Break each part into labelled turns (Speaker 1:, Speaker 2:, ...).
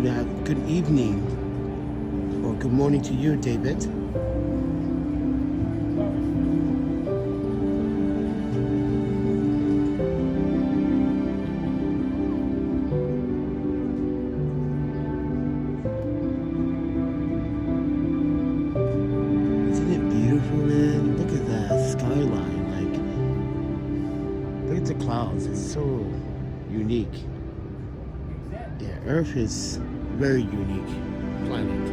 Speaker 1: good evening or good morning to you, David. Isn't it beautiful, man? Look at that skyline. Like, look at the clouds. It's so unique. Yeah, Earth is very unique planet.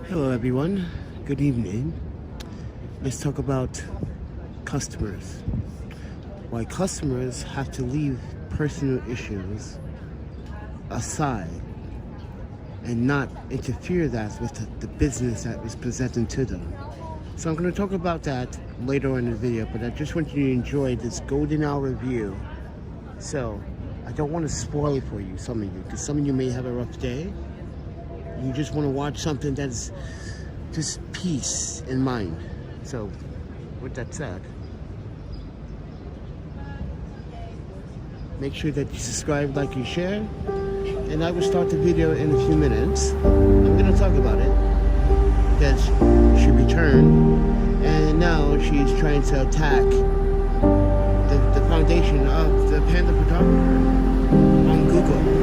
Speaker 1: Hello everyone, good evening. Let's talk about customers. Why customers have to leave personal issues aside and not interfere that with the business that is presented to them. So I'm going to talk about that later on in the video, but I just want you to enjoy this golden hour view. So I don't want to spoil it for you, some of you, because some of you may have a rough day. You just want to watch something that's just peace in mind. So, with that said, make sure that you subscribe, like, and share. And I will start the video in a few minutes. I'm going to talk about it. Because she returned, and now she's trying to attack the foundation of the Panda Photographer on Google.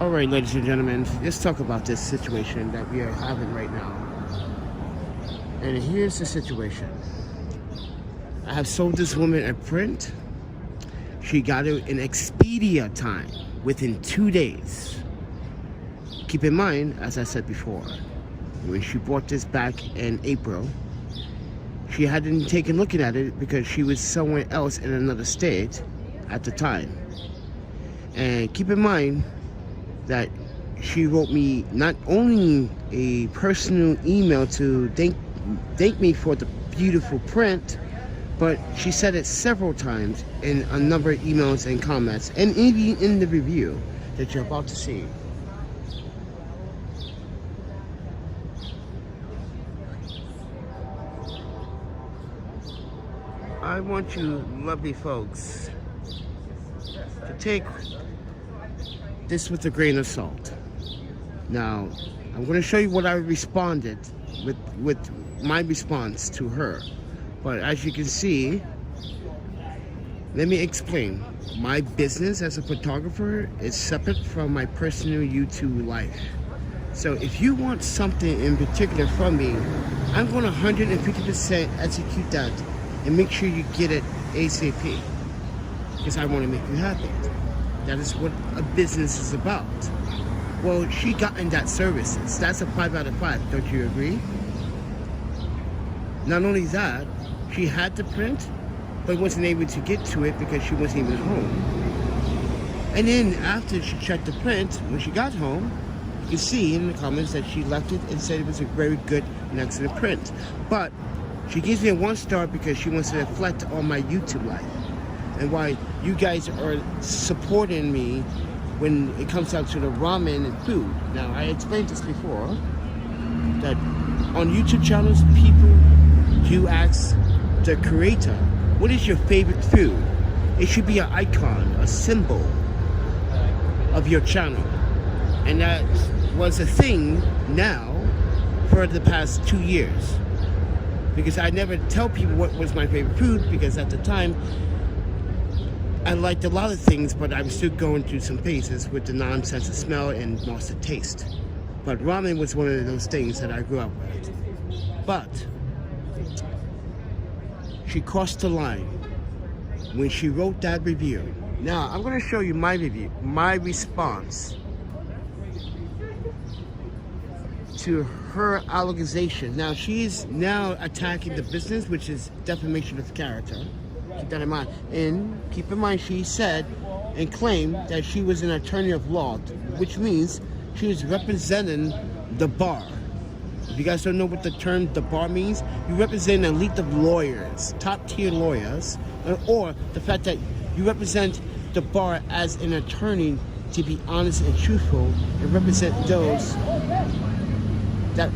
Speaker 1: All right, ladies and gentlemen, let's talk about this situation that we are having right now. And here's the situation. I have sold this woman a print. She got it in Expedia time, within 2 days. Keep in mind, as I said before, when she bought this back in April, she hadn't taken a look at it because she was somewhere else in another state at the time. And keep in mind that she wrote me not only a personal email to thank me for the beautiful print, but she said it several times in a number of emails and comments, and even in the review that you're about to see. I want you lovely folks to take this with a grain of salt. Now, I'm going to show you what I responded with my response to her. But as you can see, let me explain. My business as a photographer is separate from my personal YouTube life. So if you want something in particular from me, I'm going to 150% execute that and make sure you get it ASAP. Because I want to make you happy. That is what a business is about. Well, she got in that services. That's a 5 out of 5, don't you agree? Not only that, she had the print, but wasn't able to get to it because she wasn't even home. And then after she checked the print, when she got home, you can see in the comments that she left it and said it was a very good and excellent print. But she gives me a 1 star because she wants to reflect on my YouTube life and why you guys are supporting me when it comes down to the ramen and food. Now, I explained this before, that on YouTube channels, people do ask the creator, what is your favorite food? It should be an icon, a symbol of your channel. And that was a thing now for the past 2 years. Because I never tell people what was my favorite food, because at the time, I liked a lot of things, but I was still going through some phases with the non-sense of smell and loss of taste. But ramen was one of those things that I grew up with. But she crossed the line when she wrote that review. Now, I'm going to show you my review, my response to her allegation. Now, she's now attacking the business, which is defamation of character. Keep that in mind. And keep in mind, she said and claimed that she was an attorney of law, which means she was representing the bar. If you guys don't know what the term the bar means, you represent an elite of lawyers, top tier lawyers, or the fact that you represent the bar as an attorney to be honest and truthful and represent those that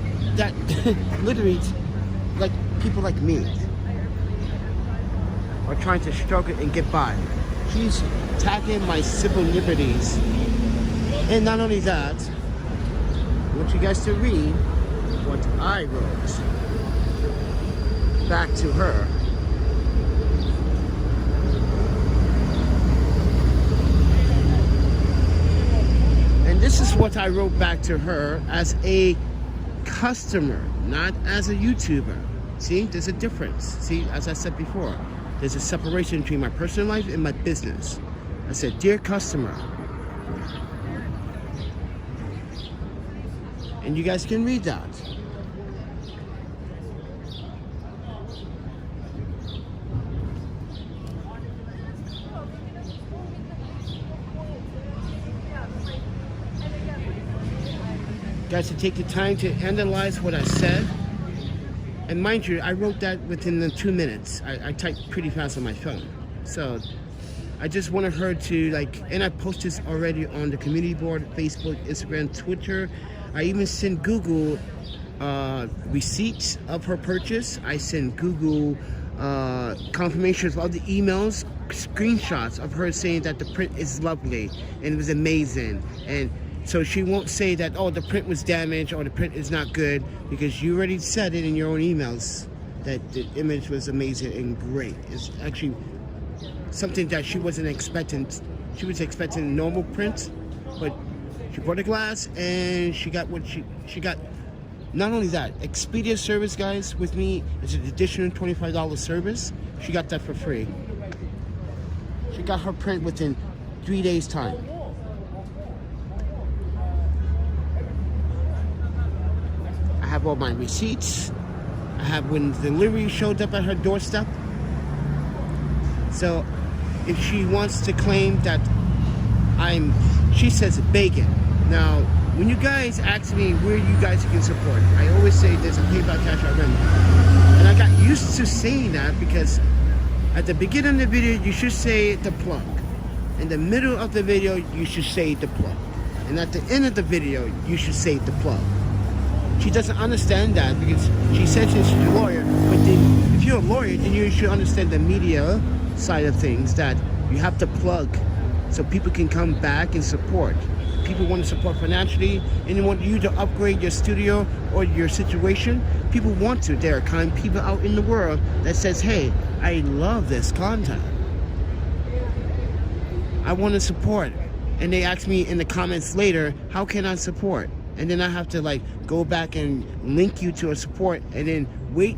Speaker 1: literally, like people like me, are trying to struggle and get by. She's attacking my civil liberties. And not only that, I want you guys to read what I wrote back to her. And this is what I wrote back to her as a customer, not as a YouTuber. See, there's a difference. See, as I said before, there's a separation between my personal life and my business. I said, dear customer, and you guys can read that. Guys, to take the time to analyze what I said. And mind you, I wrote that within the 2 minutes. I typed pretty fast on my phone. So I just wanted her to and I posted this already on the community board, Facebook, Instagram, Twitter. I even sent Google receipts of her purchase. I sent Google confirmations of all the emails, screenshots of her saying that the print is lovely and it was amazing. And so she won't say that, oh, the print was damaged or the print is not good, because you already said it in your own emails that the image was amazing and great. It's actually something that she wasn't expecting. She was expecting normal print, but She bought a glass and she got what she got. Not only that, Expedia service, guys, with me is an additional $25 service. She got that for free. She got her print within 3 days' time. I have all my receipts. I have when the delivery showed up at her doorstep. So if she wants to claim that she says bacon. Now, when you guys ask me where you guys can support, I always say there's a PayPal, Cash App, Venmo. And I got used to saying that because at the beginning of the video, you should say the plug. In the middle of the video, you should say the plug. And at the end of the video, you should say the plug. She doesn't understand that because she says she's a lawyer. But then, if you're a lawyer, then you should understand the media side of things, that you have to plug so people can come back and support. People want to support financially and they want you to upgrade your studio or your situation. People want to. There are kind people out in the world that says, hey, I love this content. I want to support. And they ask me in the comments later, how can I support? And then I have to like go back and link you to a support and then wait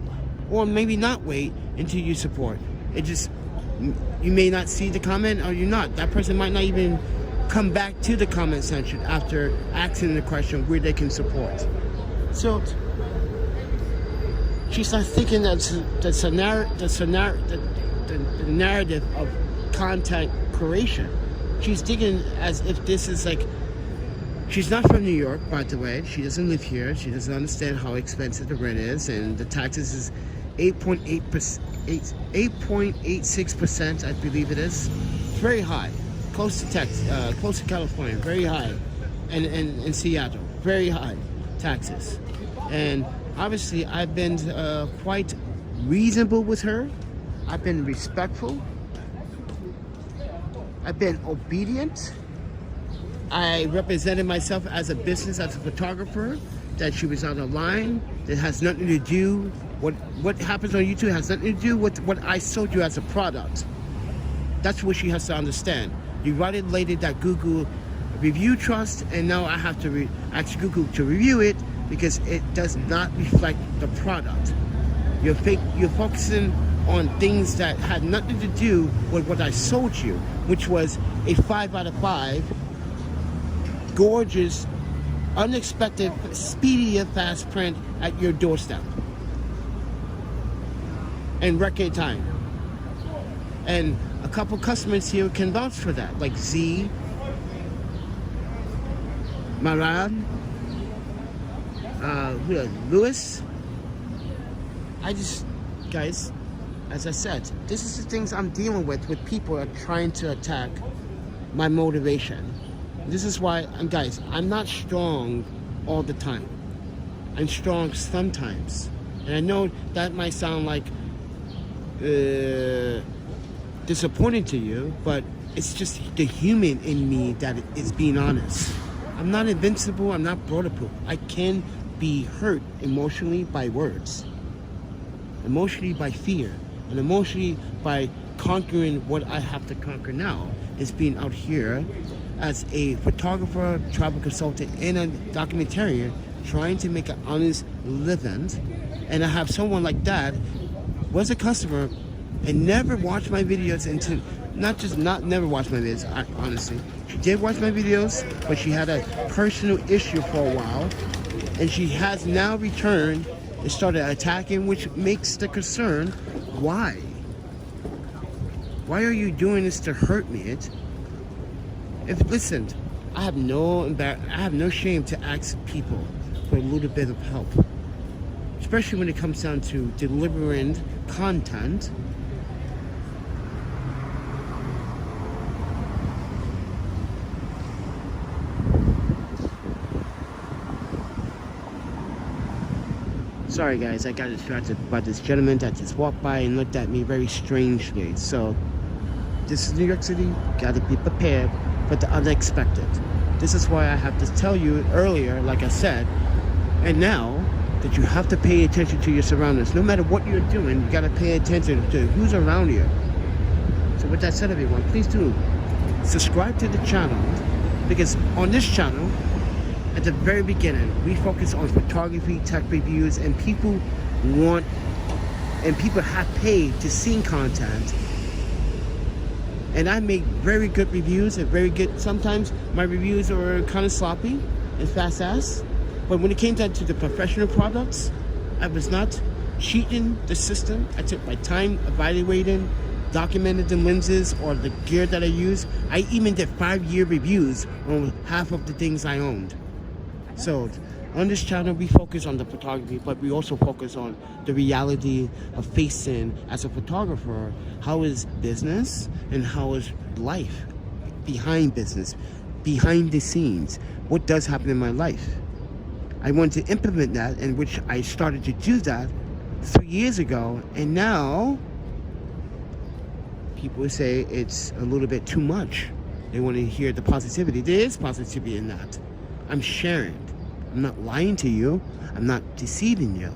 Speaker 1: or maybe not wait until you support. It just, you may not see the comment or you're not. That person might not even come back to the comment section after asking the question where they can support. So she's not thinking that the narrative of content creation. She's thinking as if this is like, she's not from New York, by the way. She doesn't live here. She doesn't understand how expensive the rent is, and the taxes is 8.86%, I believe it is. It's very high. Close to close to California, very high, and in Seattle, very high taxes. And obviously, I've been quite reasonable with her. I've been respectful. I've been obedient. I represented myself as a business, as a photographer, that she was on a line that has nothing to do. What happens on YouTube has nothing to do with what I sold you as a product. That's what she has to understand. You violated that Google review trust, and now I have to ask Google to review it because it does not reflect the product. You're focusing on things that had nothing to do with what I sold you, which was a 5 out of 5, gorgeous, unexpected, speedy and fast print at your doorstep. And record time. And a couple customers here can vouch for that, like Z, Maran, Lewis. Guys, as I said, this is the things I'm dealing with people are trying to attack my motivation. This is why, guys, I'm not strong all the time. I'm strong sometimes. And I know that might sound like disappointing to you, but it's just the human in me that is being honest. I'm not invincible, I'm not bulletproof. I can be hurt emotionally by words, emotionally by fear, and emotionally by conquering what I have to conquer now. Is being out here as a photographer, travel consultant, and a documentarian trying to make an honest living. And I have someone like that was a customer and never watched my videos until, never watched my videos, honestly. She did watch my videos, but she had a personal issue for a while, and she has now returned and started attacking, which makes the concern, why? Why are you doing this to hurt me? Listen, I have no shame to ask people for a little bit of help, especially when it comes down to delivering content. Sorry guys, I got distracted by this gentleman that just walked by and looked at me very strangely. So, this is New York City, gotta be prepared for the unexpected. This is why I have to tell you earlier, like I said, and now, that you have to pay attention to your surroundings. No matter what you're doing, you gotta pay attention to who's around you. So with that said, everyone, please do subscribe to the channel, because on this channel, at the very beginning, we focus on photography, tech reviews, and people have paid to see content. And I make very good reviews and very good, sometimes my reviews are kind of sloppy and fast-ass. But when it came down to the professional products, I was not cheating the system. I took my time evaluating, documented the lenses or the gear that I use. I even did 5-year reviews on half of the things I owned. So on this channel, we focus on the photography, but we also focus on the reality of facing as a photographer. How is business and how is life behind business, behind the scenes? What does happen in my life? I wanted to implement that, in which I started to do that 3 years ago, and now people say it's a little bit too much. They want to hear the positivity. There is positivity in that. I'm sharing. I'm not lying to you. I'm not deceiving you.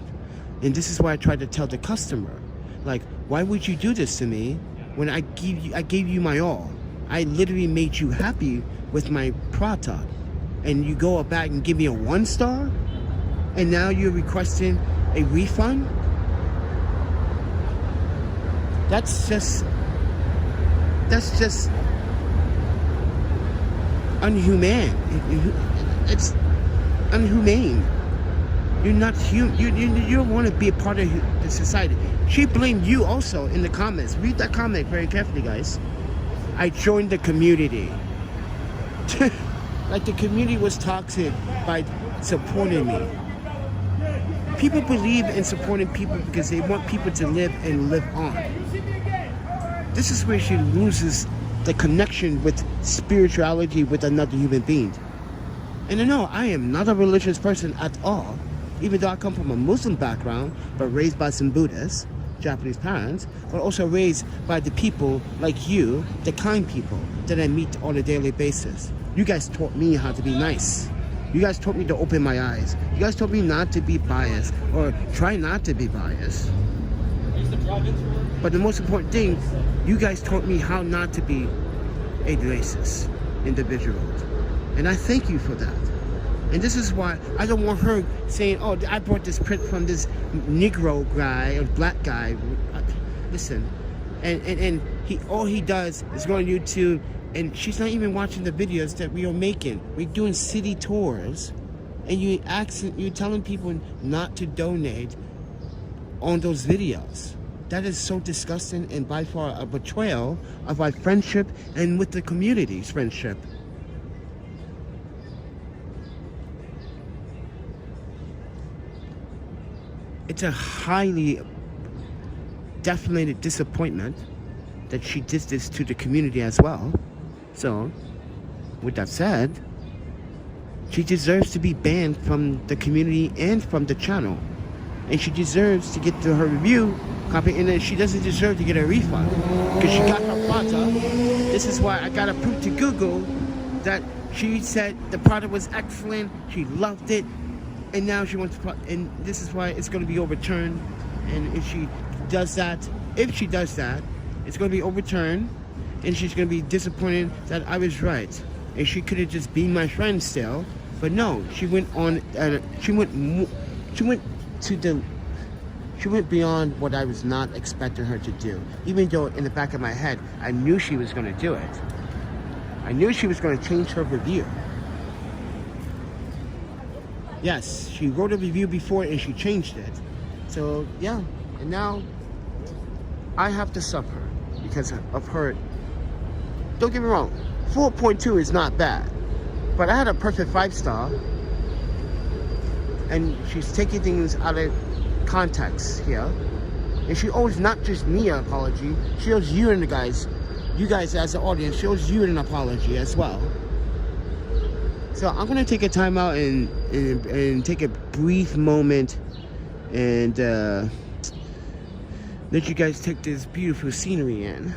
Speaker 1: And this is why I try to tell the customer, like, why would you do this to me when I gave you my all? I literally made you happy with my product, and you go back and give me a 1-star, and now you're requesting a refund? That's just unhumane. It's unhumane. You're not human. You don't want to be a part of the society. She blamed you also in the comments. Read that comment very carefully, guys. I joined the community. Like the community was toxic by supporting me. People believe in supporting people because they want people to live and live on. This is where she loses the connection with spirituality with another human being. And no, I am not a religious person at all, even though I come from a Muslim background, but raised by some Buddhists, Japanese parents, but also raised by the people like you, the kind people that I meet on a daily basis. You guys taught me how to be nice. You guys taught me to open my eyes. You guys taught me not to be biased, or try not to be biased. But the most important thing, you guys taught me how not to be a racist individual. And I thank you for that. And this is why I don't want her saying, oh, I brought this print from this Negro guy or black guy. Listen, and all he does is go on YouTube, and she's not even watching the videos that we are making. We're doing city tours, and you're telling people not to donate on those videos. That is so disgusting, and by far a betrayal of our friendship and with the community's friendship. It's a highly definite disappointment that she did this to the community as well. So, with that said, she deserves to be banned from the community and from the channel. And she deserves to get to her review copy, and then she doesn't deserve to get a refund because she got her product. This is why I got to prove to Google that she said the product was excellent, she loved it, and now she wants to, and this is why it's going to be overturned. And if she does that, it's going to be overturned, and she's going to be disappointed that I was right. And she could have just been my friend still, but no, she went on. She went beyond what I was not expecting her to do. Even though in the back of my head, I knew she was going to do it. I knew she was going to change her review. Yes, she wrote a review before and she changed it. So yeah, and now I have to suffer because of her. Don't get me wrong, 4.2 is not bad, but I had a perfect 5-star, and she's taking things out of context here, and she owes not just me an apology, she owes you and you guys as an audience, she owes you an apology as well. So I'm gonna take a time out and take a brief moment and let you guys take this beautiful scenery in,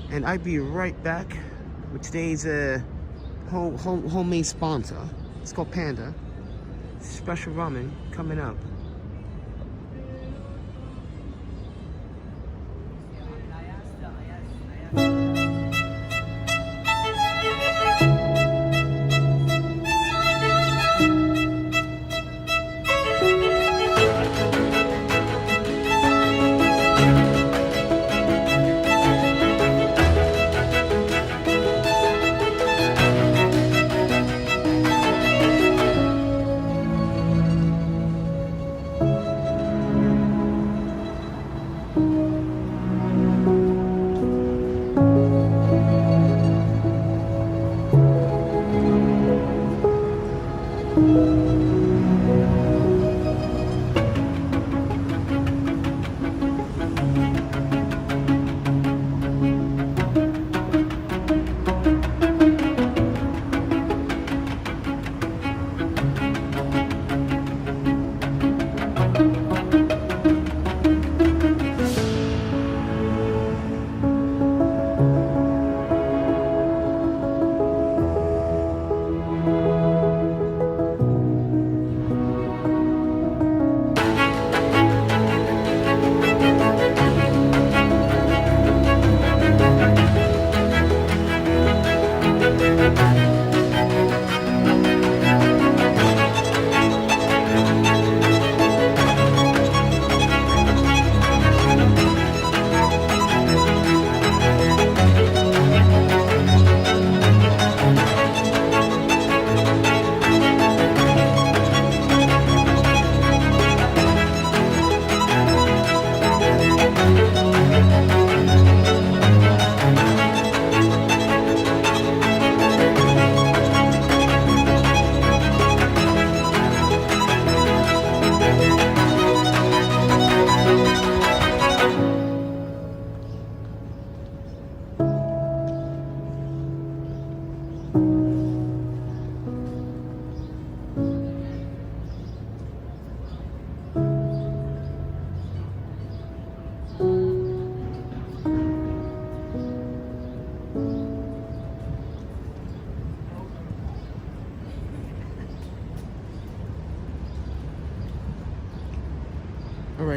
Speaker 1: and I'll be right back with today's homemade sponsor. It's called Panda. Special ramen coming up.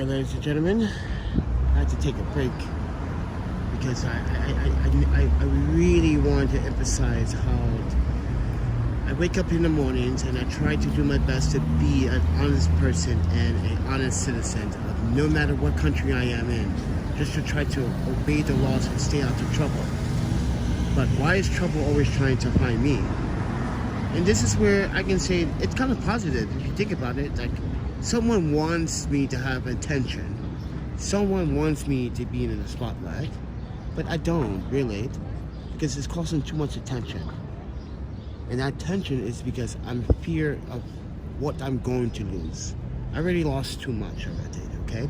Speaker 1: Alright, ladies and gentlemen, I had to take a break because I really want to emphasize how I wake up in the mornings and I try to do my best to be an honest person and an honest citizen of no matter what country I am in, just to try to obey the laws and stay out of trouble. But why is trouble always trying to find me? And this is where I can say it's kind of positive if you think about it. Like, someone wants me to have attention. Someone wants me to be in the spotlight, but I don't really, because it's causing too much attention. And that attention is because I'm fear of what I'm going to lose. I already lost too much already, okay?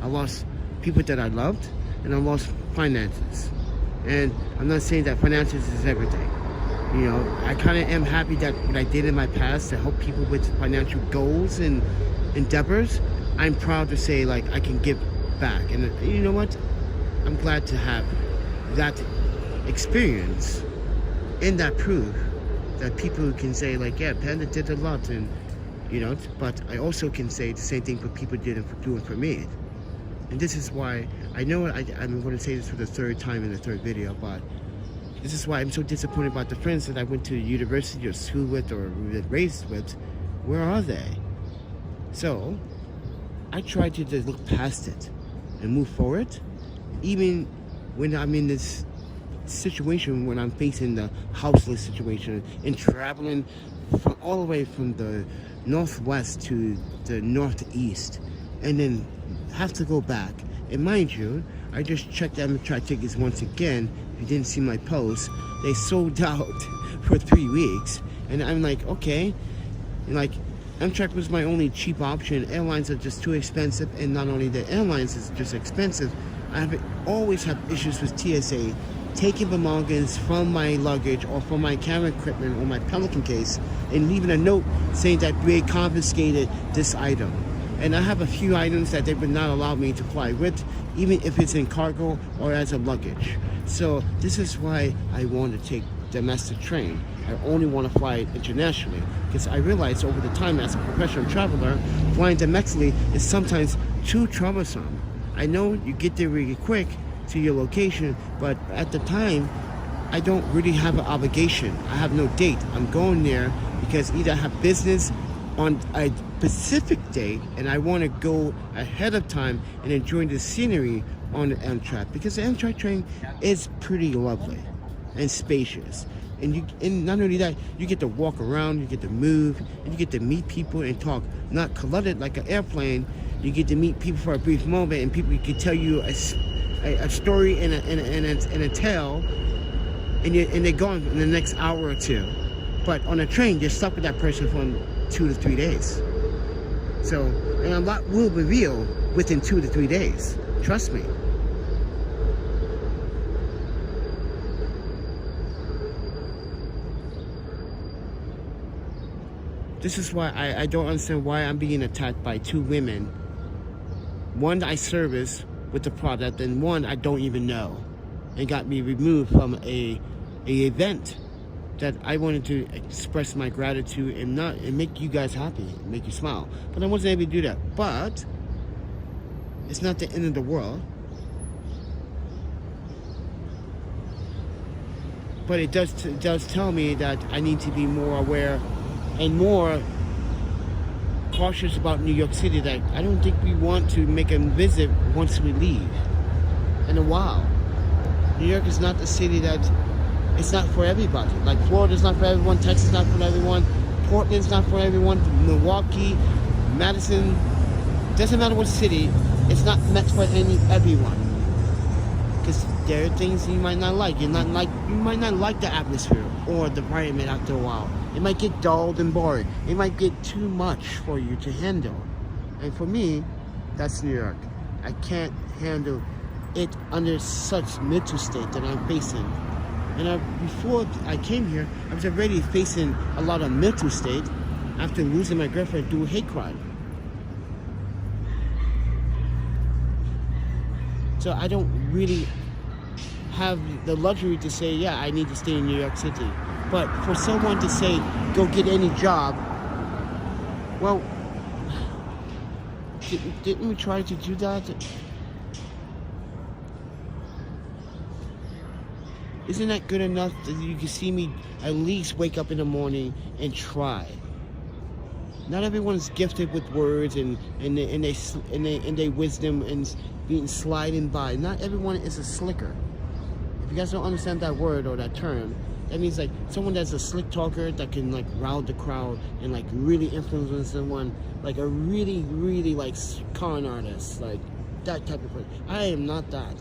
Speaker 1: I lost people that I loved, and I lost finances. And I'm not saying that finances is everything. You know, I kind of am happy that what I did in my past to help people with financial goals and endeavors, I'm proud to say, like, I can give back. And you know what? I'm glad to have that experience and that proof that people can say, like, yeah, Panda did a lot, and you know, but I also can say the same thing for people doing for me. And this is why I know I'm going to say this for the third time in the third video, but this is why I'm so disappointed about the friends that I went to university or school with or raised with. Where are they? So I try to just look past it and move forward, even when I'm in this situation, when I'm facing the houseless situation and traveling from all the way from the northwest to the northeast, and then have to go back. And mind you, I just checked Amtrak tickets once again. If you didn't see my post, they sold out for 3 weeks, and I'm like, okay, and like, Amtrak was my only cheap option. Airlines are just too expensive, and not only the airlines is just expensive, always have issues with TSA taking belongings from my luggage or from my camera equipment or my Pelican case and leaving a note saying that they confiscated this item. And I have a few items that they would not allow me to fly with, even if it's in cargo or as a luggage. So this is why I want to take domestic train. I only want to fly internationally, because I realize over the time as a professional traveler, flying domestically is sometimes too troublesome. I know you get there really quick to your location, but at the time, I don't really have an obligation. I have no date. I'm going there because either I have business on a specific date and I want to go ahead of time and enjoy the scenery on the Amtrak, because the Amtrak train is pretty lovely and spacious. And not only that, you get to walk around, you get to move, and you get to meet people and talk. Not cluttered like an airplane. You get to meet people for a brief moment, and people can tell you a story and a tale, and they're gone in the next hour or two. But on a train, you're stuck with that person for 2 to 3 days. So, and a lot will reveal within 2 to 3 days. Trust me. This is why I don't understand why I'm being attacked by 2 women. One I service with the product, and one I don't even know, and got me removed from a event that I wanted to express my gratitude and make you guys happy, make you smile. But I wasn't able to do that. But it's not the end of the world. But it does tell me that I need to be more aware and more cautious about New York City, that I don't think we want to make a visit once we leave in a while. New York is not the city that, it's not for everybody. Like Florida's not for everyone, Texas is not for everyone, Portland's not for everyone, Milwaukee, Madison, doesn't matter what city, it's not meant for everyone. Because there are things you might not like. You might not like the atmosphere or the environment after a while. It might get dulled and boring. It might get too much for you to handle. And for me, that's New York. I can't handle it under such mental state that I'm facing. And before I came here, I was already facing a lot of mental state after losing my girlfriend through a hate crime. So I don't really have the luxury to say, yeah, I need to stay in New York City. But for someone to say, go get any job, well, Didn't we try to do that? Isn't that good enough that you can see me at least wake up in the morning and try? Not everyone's gifted with words and their wisdom and being sliding by. Not everyone is a slicker. If you guys don't understand that word or that term, that means like someone that's a slick talker that can like rile the crowd and like really influence someone, like a really like con artist, like that type of person. I am not that.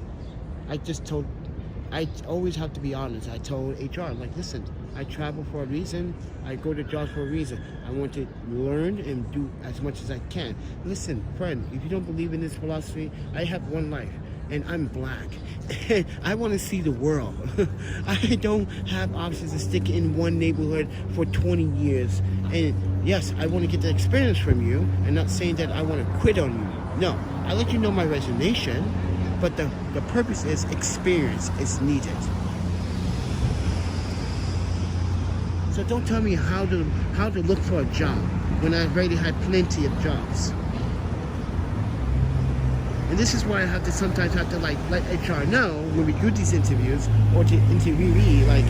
Speaker 1: I always have to be honest. I told HR, like, listen, I travel for a reason. I go to jobs for a reason. I want to learn and do as much as I can. Listen, friend, if you don't believe in this philosophy, I have one life, and I'm black. I want to see the world. I don't have options to stick in one neighborhood for 20 years. And yes, I want to get the experience from you, and not saying that I want to quit on you. No, I let you know my resignation, but the purpose is experience is needed. So don't tell me how to look for a job when I've already had plenty of jobs. And this is why I have to sometimes have to like let HR know when we do these interviews or to interviewee, like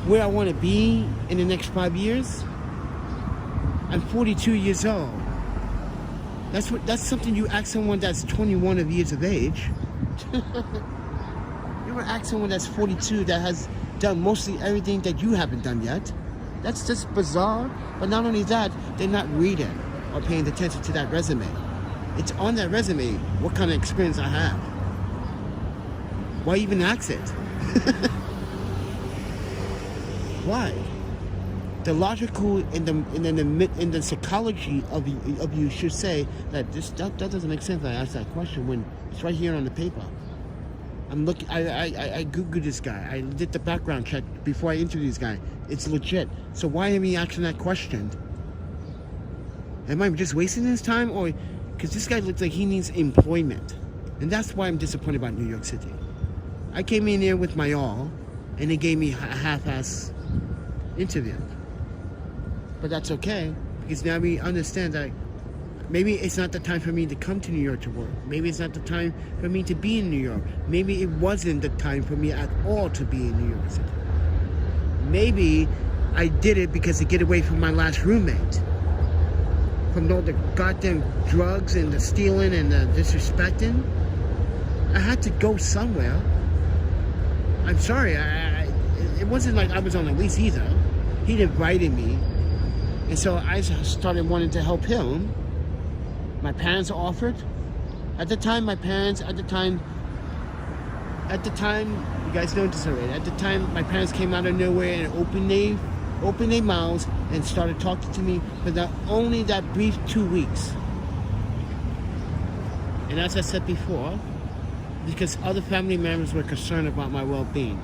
Speaker 1: where I want to be in the next 5 years. I'm 42 years old. That's something you ask someone that's 21 years of age. You would ask someone that's 42 that has done mostly everything that you haven't done yet. That's just bizarre. But not only that, they're not reading or paying attention to that resume. It's on that resume what kind of experience I have. Why even ask it? Why? The logical and the psychology of you should say that that doesn't make sense. I asked that question when it's right here on the paper. I'm looking. I googled this guy. I did the background check before I interviewed this guy. It's legit. So why am I asking that question? Am I just wasting his time, or because this guy looks like he needs employment, and that's why I'm disappointed about New York City. I came in here with my all, and they gave me a half-ass interview. But that's okay, because now we understand that maybe it's not the time for me to come to New York to work. Maybe it's not the time for me to be in New York. Maybe it wasn't the time for me at all to be in New York City. Maybe I did it because to get away from my last roommate. From all the goddamn drugs and the stealing and the disrespecting. I had to go somewhere. I'm sorry, it wasn't like I was on a lease either. He invited me. And so I started wanting to help him. My parents offered. At the time, you guys know this already. At the time, my parents came out of nowhere and opened their mouths and started talking to me for only that brief 2 weeks. And as I said before, because other family members were concerned about my well-being.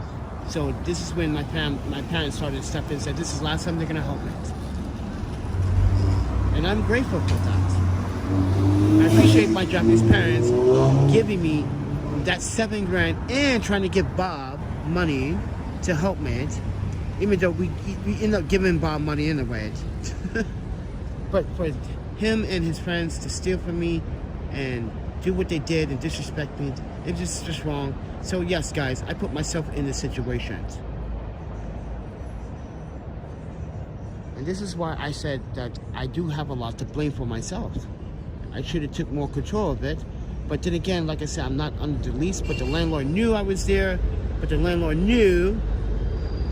Speaker 1: So this is when my parents started to step in and said, this is the last time they're going to help me. And I'm grateful for that. I appreciate my Japanese parents giving me that $7,000 and trying to give Bob money to help me, even though we end up giving Bob money anyway. But for him and his friends to steal from me and do what they did and disrespect me, it's just wrong. So yes, guys, I put myself in this situation. And this is why I said that I do have a lot to blame for myself. I should have took more control of it. But then again, like I said, I'm not under the lease, but the landlord knew I was there. But the landlord knew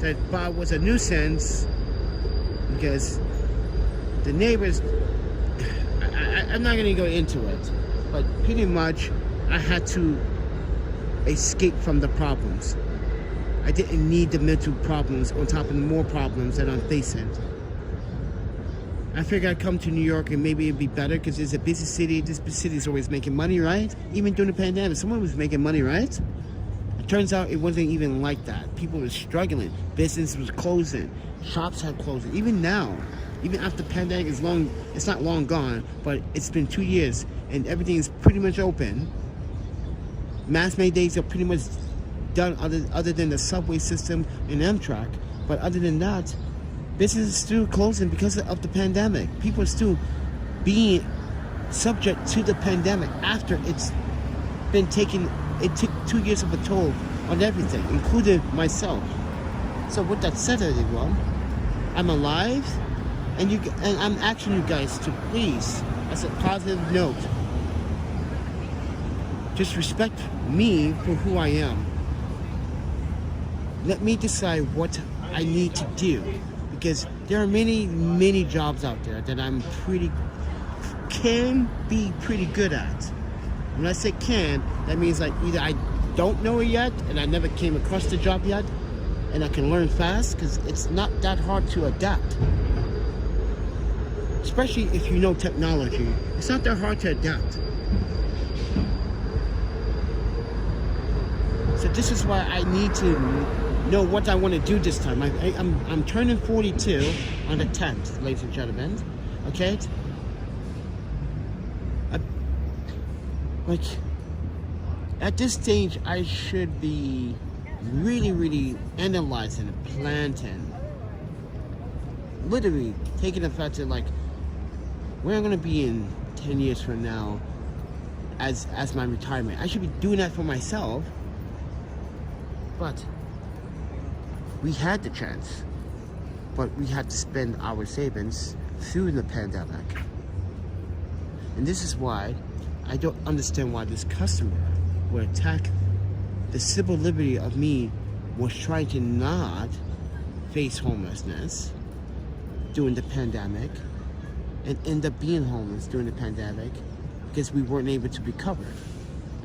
Speaker 1: that Bob was a nuisance because the neighbors, I'm not going to go into it, but pretty much I had to escape from the problems. I didn't need the mental problems on top of the more problems that I'm facing. I figured I'd come to New York and maybe it'd be better because it's a busy city. This city is always making money, right? Even during the pandemic, someone was making money, right? It turns out it wasn't even like that. People were struggling. Business was closing. Shops had closing. Even now, even after the pandemic is long, it's not long gone, but it's been 2 years and everything is pretty much open. Mass mandates are pretty much done other than the subway system and Amtrak. But other than that, business is still closing because of the pandemic. People are still being subject to the pandemic after it's been taken. It took 2 years of a toll on everything, including myself. So with that said, everyone, I'm alive, and I'm asking you guys to please, as a positive note, just respect me for who I am. Let me decide what I need to do, because there are many jobs out there that can be pretty good at. When I say can, that means like either I don't know it yet and I never came across the job yet, and I can learn fast, because it's not that hard to adapt. Especially if you know technology, it's not that hard to adapt. So this is why I need to know what I want to do this time. I'm turning 42 on the 10th, ladies and gentlemen. Okay? Like, at this stage, I should be really analyzing and planning. Literally taking the fact that, like, where I'm going to be in 10 years from now as my retirement. I should be doing that for myself. But we had the chance, but we had to spend our savings through the pandemic. And this is why I don't understand why this customer would attack the civil liberty of me was trying to not face homelessness during the pandemic and end up being homeless during the pandemic because we weren't able to be covered.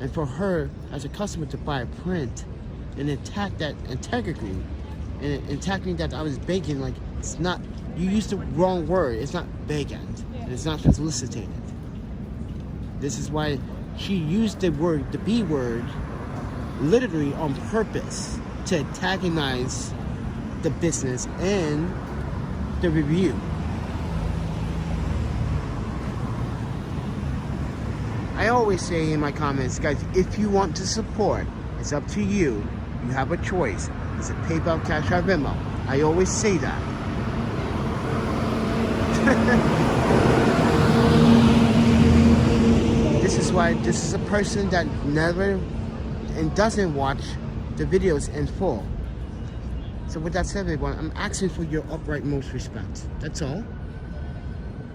Speaker 1: And for her as a customer to buy a print and attack that integrity and attacking that I was begging, like, it's not, you used the wrong word, it's not begging, and it's not solicited. This is why she used the word, the B word, literally on purpose to antagonize the business and the review. I always say in my comments, guys, if you want to support, it's up to you. You have a choice. Is it PayPal, Cash, or Venmo? I always say that. This is why this is a person that never and doesn't watch the videos in full. So with that said, everyone, I'm asking for your uprightmost respect. That's all.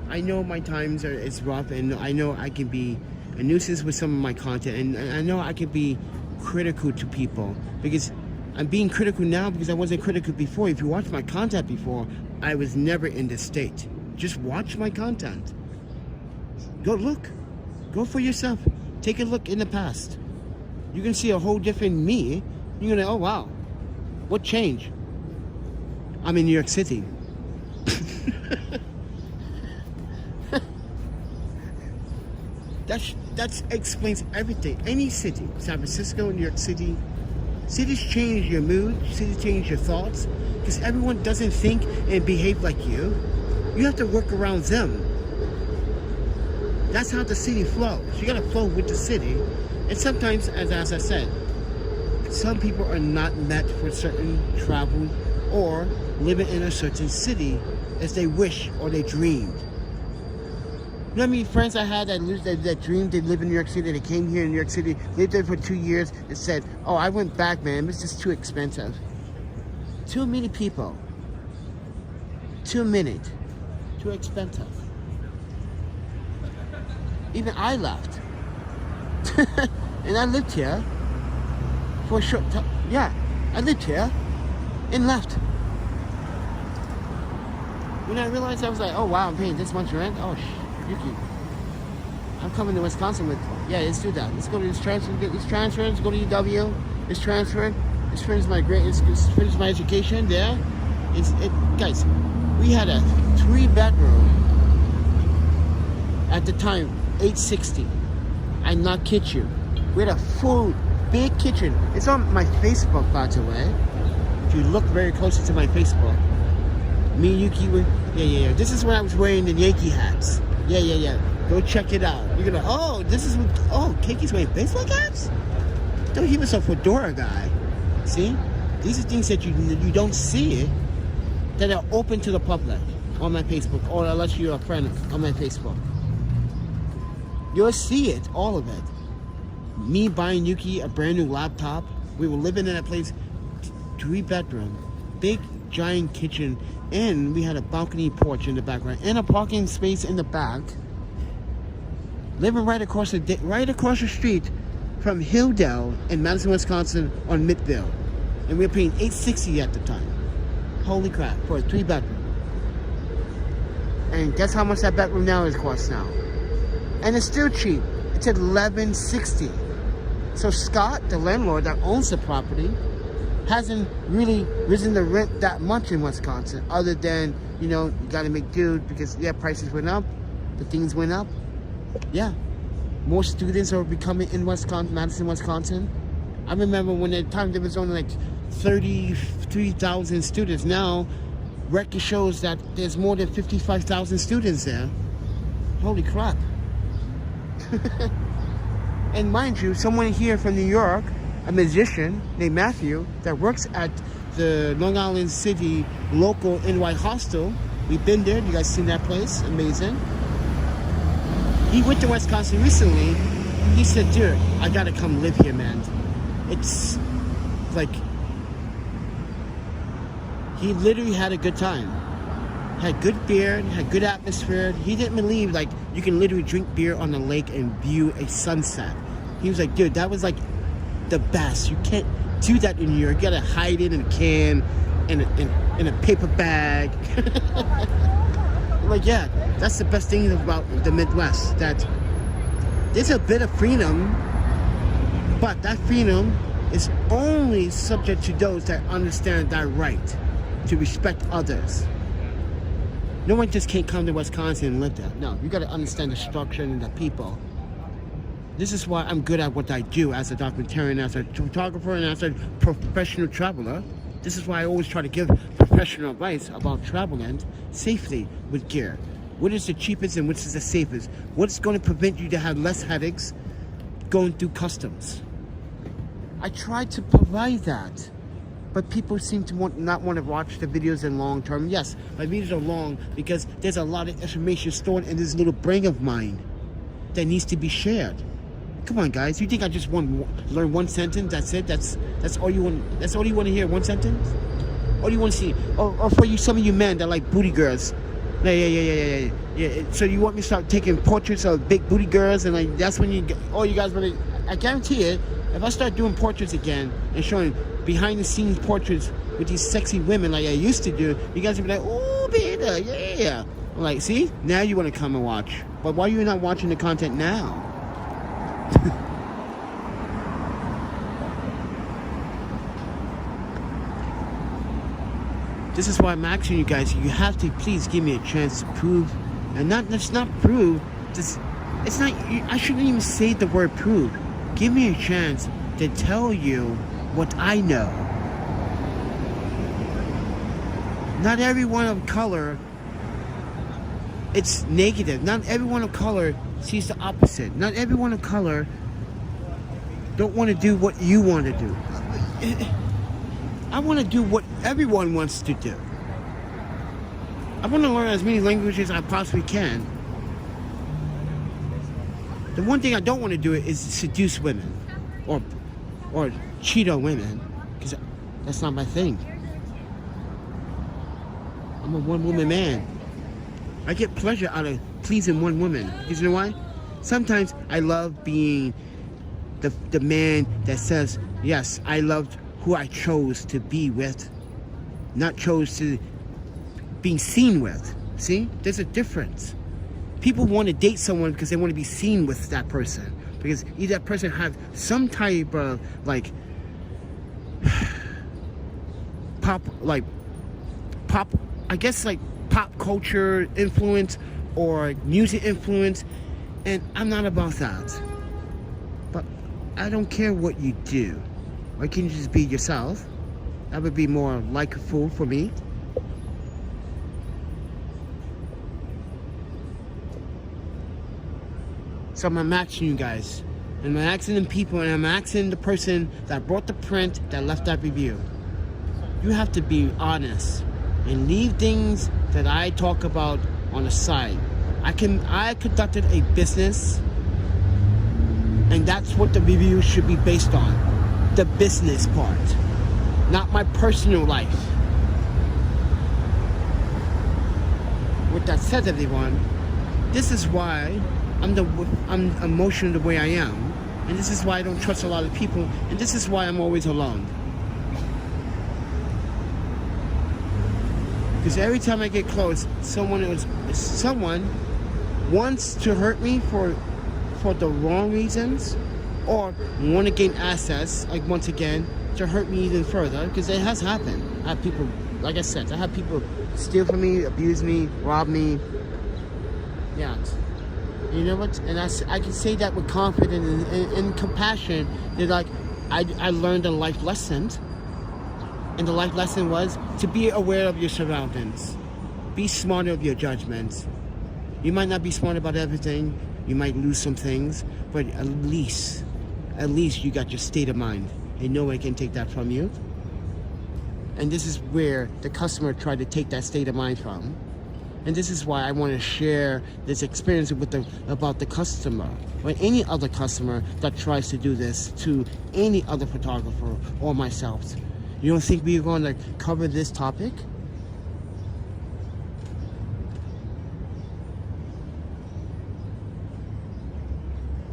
Speaker 1: I know my times it's rough, and I know I can be a nuisance with some of my content, and I know I can be critical to people, because I'm being critical now because I wasn't critical before. If you watch my content before, I was never in this state. Just watch my content. Go look. Go for yourself. Take a look in the past. You can see a whole different me. You're gonna, oh wow, what changed? I'm in New York City. That explains everything. Any city, San Francisco, New York City, cities change your mood, cities change your thoughts, because everyone doesn't think and behave like you. You have to work around them. That's how the city flows. You gotta flow with the city. And sometimes, as I said, some people are not meant for certain travel or living in a certain city as they wish or they dreamed. You know how many friends I had that dreamed they live in New York City, they came here in New York City, lived there for 2 years, and said, oh, I went back, man, it's just too expensive. Too many people. Too many. Too expensive. Even I left. And I lived here for a short time. Yeah, I lived here and left. When I realized, I was like, oh wow, I'm paying this much rent? Oh, Yuki, I'm coming to Wisconsin with, yeah, let's do that. Let's go to this transfer, get this transfer, let's go to UW, this transfer, this finishes my grade, this finishes my education there. Guys, we had a 3-bedroom at the time, $860. I not kid you. We had a full, big kitchen. It's on my Facebook, by the way. If you look very closely to my Facebook, me and Yuki were, yeah. This is when I was wearing the Yankee hats. Yeah. Go check it out. You're gonna, oh, this is what, oh, Keki's wearing baseball caps? Though he was a fedora guy. See? These are things that you don't see that are open to the public on my Facebook, or unless you're a friend on my Facebook. You'll see it, all of it. Me buying Yuki a brand new laptop. We were living in that place, 3-bedroom, big giant kitchen, and we had a balcony porch in the background and a parking space in the back. Living right across the street from Hilldale in Madison, Wisconsin on Midville. And we were paying $860 at the time. Holy crap, for a 3-bedroom. And guess how much that bedroom now is cost now? And it's still cheap. It's at $1160. So Scott, the landlord that owns the property, hasn't really risen the rent that much in Wisconsin, other than, you know, you gotta make do because prices went up, the things went up. Yeah, more students are becoming in Wisconsin, Madison, Wisconsin. I remember when at the time there was only like 33,000 students. Now, record shows that there's more than 55,000 students there. Holy crap. And mind you, someone here from New York, a musician named Matthew, that works at the Long Island City local NY hostel. We've been there. You guys seen that place? Amazing. He went to Wisconsin recently. He said, dude, I gotta come live here, man. It's like, he literally had a good time. Had good beer, had good atmosphere. He didn't believe, like, you can literally drink beer on the lake and view a sunset. He was like, dude, that was like the best. You can't do that in New York. You gotta hide it in a can, in a paper bag. Like, yeah, that's the best thing about the Midwest, that there's a bit of freedom, but that freedom is only subject to those that understand that right to respect others. No one just can't come to Wisconsin and live there. No, you gotta understand the structure and the people. This is why I'm good at what I do as a documentarian, as a photographer, and as a professional traveler. This is why I always try to give professional advice about traveling safely with gear. What is the cheapest and what is the safest? What's going to prevent you to have less headaches going through customs? I try to provide that, but people seem to not want to watch the videos in long term. Yes, my videos are long because there's a lot of information stored in this little brain of mine that needs to be shared. Come on, guys! You think I just want to learn one sentence? That's it. That's all you want. That's all you want to hear. One sentence. All you want to see. Or for you, some of you men that like booty girls. Yeah. So you want me to start taking portraits of big booty girls, and like that's when you. Oh, you guys want to? I guarantee it. If I start doing portraits again and showing behind the scenes portraits with these sexy women like I used to do, you guys will be like, oh, baby, yeah. I'm like, see, now you want to come and watch. But why are you not watching the content now? This is why I'm asking you guys, you have to please give me a chance to prove, and let's not prove, it's not, I shouldn't even say the word prove. Give me a chance to tell you what I know. Not everyone of color, it's negative. Not everyone of color sees the opposite. Not everyone of color don't want to do what you want to do. I want to do what everyone wants to do. I want to learn as many languages as I possibly can. The one thing I don't want to do is seduce women or cheat on women, because that's not my thing. I'm a one-woman man. I get pleasure out of pleasing one woman. You know why? Sometimes I love being the man that says, yes, I loved who I chose to be with, not chose to be seen with. See? There's a difference. People want to date someone because they want to be seen with that person. Because either that person has some type of like pop, I guess like pop culture influence or music influence, and I'm not about that. But I don't care what you do. Why can't you just be yourself? That would be more likable for me. So I'm asking you guys, and I'm asking the people, and I'm asking the person that brought the print that left that review. You have to be honest and leave things that I talk about on the side. I conducted a business And that's what the review should be based on. The business part, not my personal life. With that said, everyone, this is why I'm emotional the way I am. And this is why I don't trust a lot of people. And this is why I'm always alone. Because every time I get close, someone wants to hurt me for the wrong reasons, or want to gain access, like once again, to hurt me even further. Because it has happened. I have people, like I said, I have people steal from me, abuse me, rob me. Yeah. You know what? And I can say that with confidence and compassion. That like I learned a life lesson. And the life lesson was to be aware of your surroundings. Be smart of your judgments. You might not be smart about everything. You might lose some things. But at least you got your state of mind. And no one can take that from you. And this is where the customer tried to take that state of mind from. And this is why I want to share this experience about the customer, or any other customer that tries to do this to any other photographer or myself. You don't think we're going to cover this topic?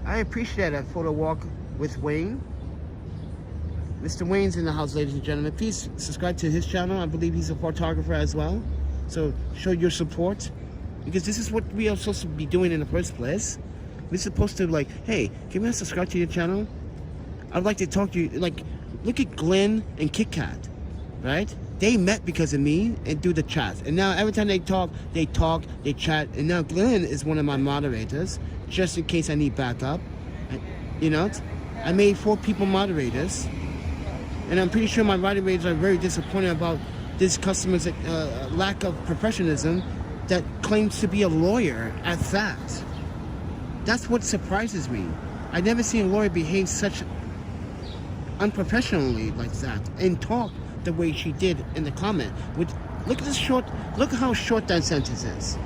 Speaker 1: I appreciate that photo walk with Wayne. Mr. Wayne's in the house, ladies and gentlemen. Please subscribe to his channel. I believe he's a photographer as well. So show your support, because this is what we are supposed to be doing in the first place. We're supposed to like, hey, can we subscribe to your channel? I'd like to talk to you. Like, look at Glenn and Kit Kat, right? They met because of me and do the chat. And now every time they talk, they chat. And now Glenn is one of my moderators, just in case I need backup. You know, I made 4 people moderators. And I'm pretty sure my moderators are very disappointed about this customer's lack of professionalism that claims to be a lawyer at that. That's what surprises me. I never seen a lawyer behave such unprofessionally like that and talk the way she did in the comment. Look at how short that sentence is.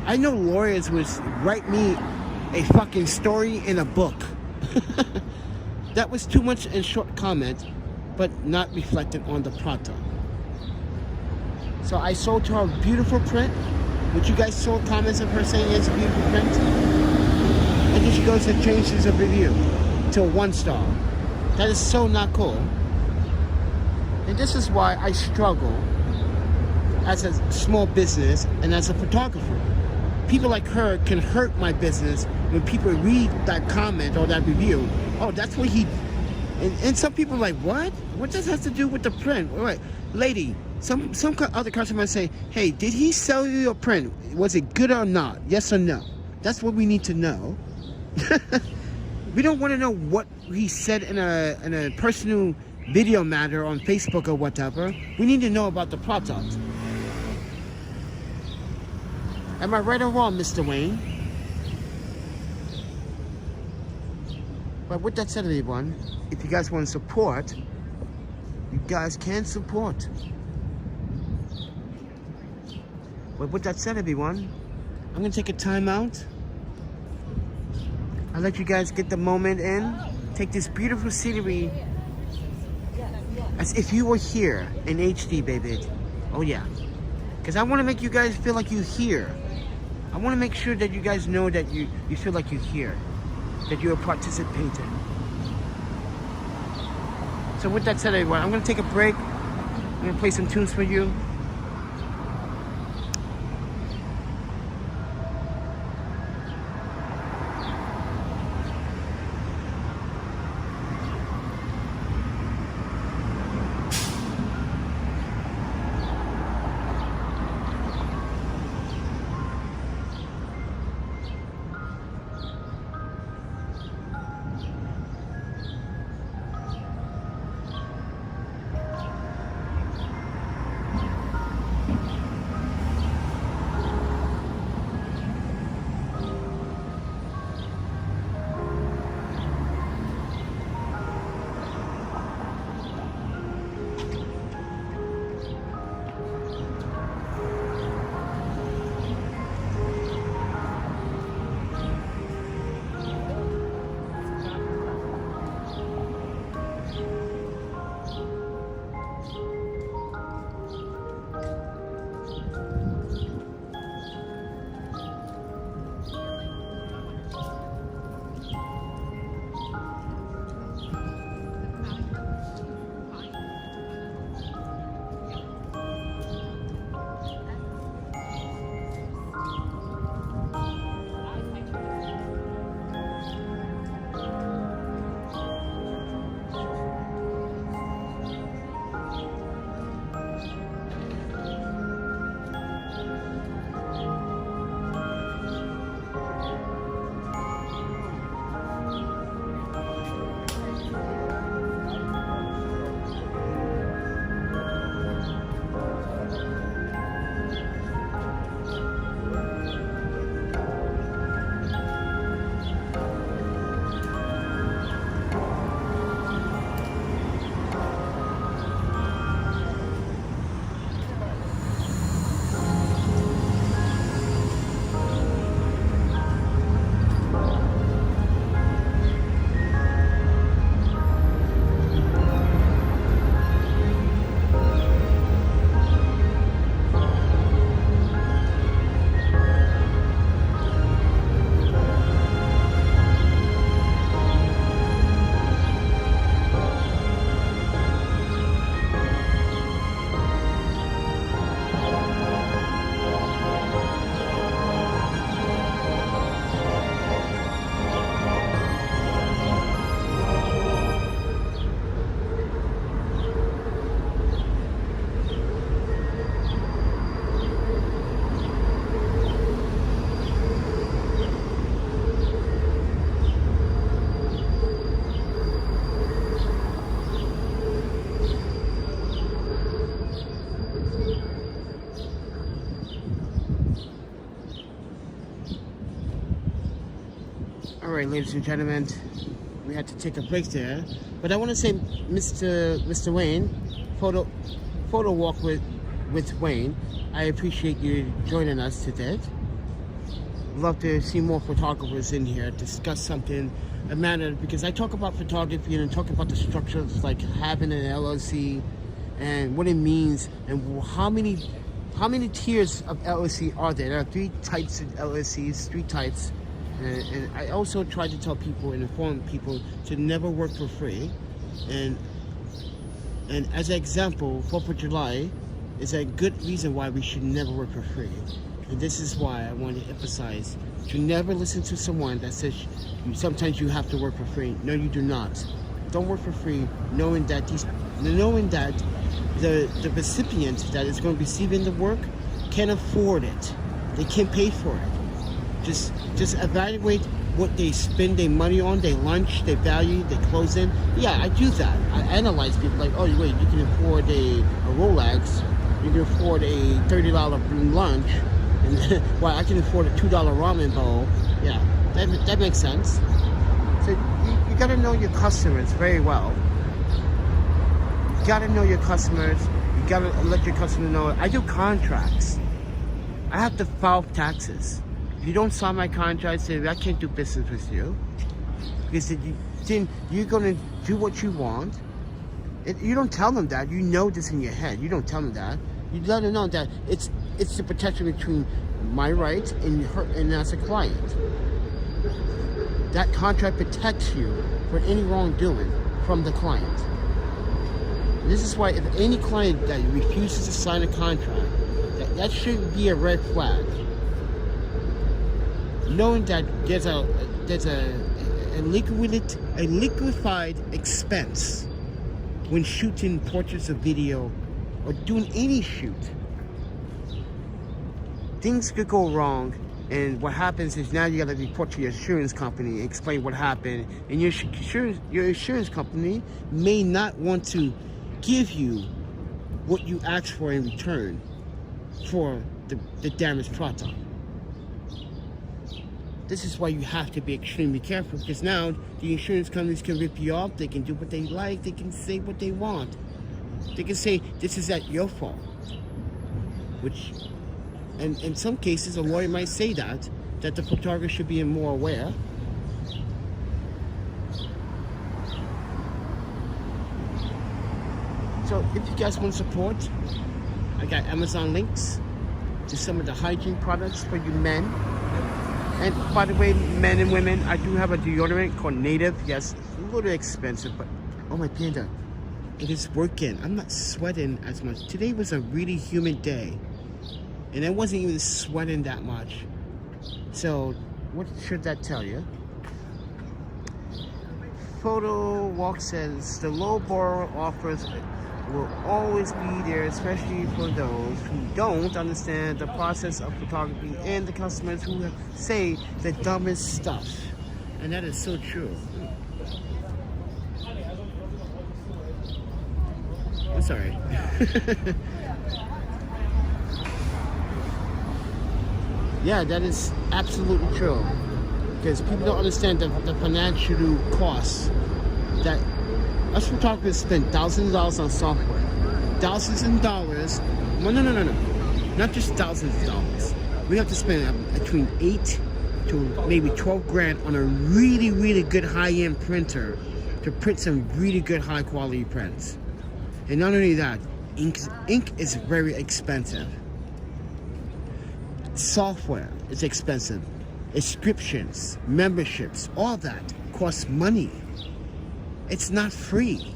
Speaker 1: I know lawyers would write me a fucking story in a book. That was too much in short comment, but not reflected on the product. So I sold to her a beautiful print, which you guys saw comments of her saying it's a beautiful print. And then she goes and changes her review to a 1 star. That is so not cool. And this is why I struggle as a small business and as a photographer. People like her can hurt my business when people read that comment or that review. Oh, that's what he... And some people are like, what? What does that have to do with the print? Wait, lady, some other customers say, hey, did he sell you your print? Was it good or not? Yes or no? That's what we need to know. We don't want to know what he said in a personal video matter on Facebook or whatever. We need to know about the product. Am I right or wrong, Mr. Wayne? But with that said, everyone, if you guys want to support, you guys can support. But with that said, everyone, I'm going to take a time out. I'll let you guys get the moment in. Take this beautiful scenery as if you were here in HD, baby. Oh, yeah. Because I want to make you guys feel like you're here. I want to make sure that you guys know that you feel like you're here. That you're participating. So with that said, everyone, I'm going to take a break. I'm going to play some tunes for you. sorry, ladies and gentlemen, we had to take a break there. But I want to say, Mr. Wayne, photo walk with Wayne. I appreciate you joining us today. Love to see more photographers in here discuss something, a matter, because I talk about photography and talk about the structures like having an LLC and what it means and how many tiers of LLC are there. There are 3 types of LLCs, 3 types. And I also try to tell people and inform people to never work for free. And as an example, 4th of July is a good reason why we should never work for free. And this is why I want to emphasize to never listen to someone that says sometimes you have to work for free. No, you do not. Don't work for free, knowing that the recipient that is going to be receiving the work can afford it. They can pay for it. Just evaluate what they spend their money on, their lunch, their value, their clothing. Yeah, I do that. I analyze people like, oh wait, you can afford a Rolex, you can afford a $30 lunch, and well, I can afford a $2 ramen bowl. Yeah, that makes sense. So you gotta know your customers very well. You gotta know your customers. You gotta let your customer know. I do contracts. I have to file taxes. If you don't sign my contract, say I can't do business with you, because then you're gonna do what you want. You don't tell them that. You know this in your head. You don't tell them that. You let them know that it's the protection between my rights and her, and as a client. That contract protects you for any wrongdoing from the client. And this is why if any client that refuses to sign a contract, that should be a red flag. Knowing that there's a liquefied expense when shooting portraits of video or doing any shoot. Things could go wrong, and what happens is now you gotta report to your insurance company, explain what happened, and your insurance company may not want to give you what you asked for in return for the damaged product. This is why you have to be extremely careful, because now the insurance companies can rip you off. They can do what they like. They can say what they want. They can say this is at your fault, which, and in some cases, a lawyer might say that the photographer should be more aware. So if you guys want support, I got Amazon links to some of the hygiene products for you men. And by the way, men and women, I do have a deodorant called Native. Yes, a little expensive, but oh my panda, it is working. I'm not sweating as much. Today was a really humid day, and I wasn't even sweating that much. So what should that tell you? Photo Walk says the low borrower offers will always be there, especially for those who don't understand the process of photography and the customers who say the dumbest stuff. And that is so true. I'm sorry. Yeah, that is absolutely true. Because people don't understand the financial costs that us photographers spend thousands of dollars on software. Thousands of dollars. No. Not just thousands of dollars. We have to spend between 8 to maybe 12 grand on a really, really good high-end printer to print some really good high-quality prints. And not only that, ink is very expensive. Software is expensive. Subscriptions, memberships, all that costs money. It's not free.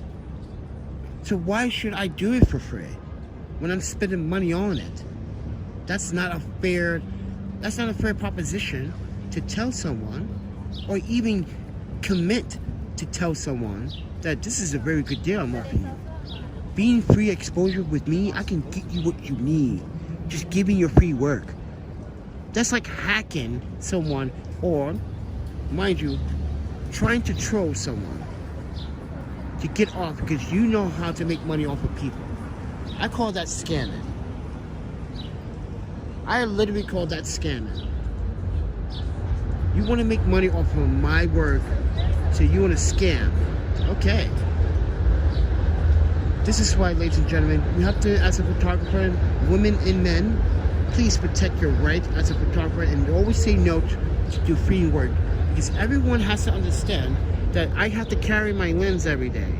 Speaker 1: So why should I do it for free when I'm spending money on it? That's not a fair proposition to tell someone, or even commit to tell someone that this is a very good deal I'm offering you. Being free exposure with me, I can get you what you need. Just giving you free work. That's like hacking someone, or, mind you, trying to troll someone to get off because you know how to make money off of people. I call that scamming. I literally call that scamming. You want to make money off of my work, so you want to scam. Okay. This is why, ladies and gentlemen, you have to, as a photographer, women and men, please protect your right as a photographer and always say no to do free work. Because everyone has to understand that I have to carry my lens every day.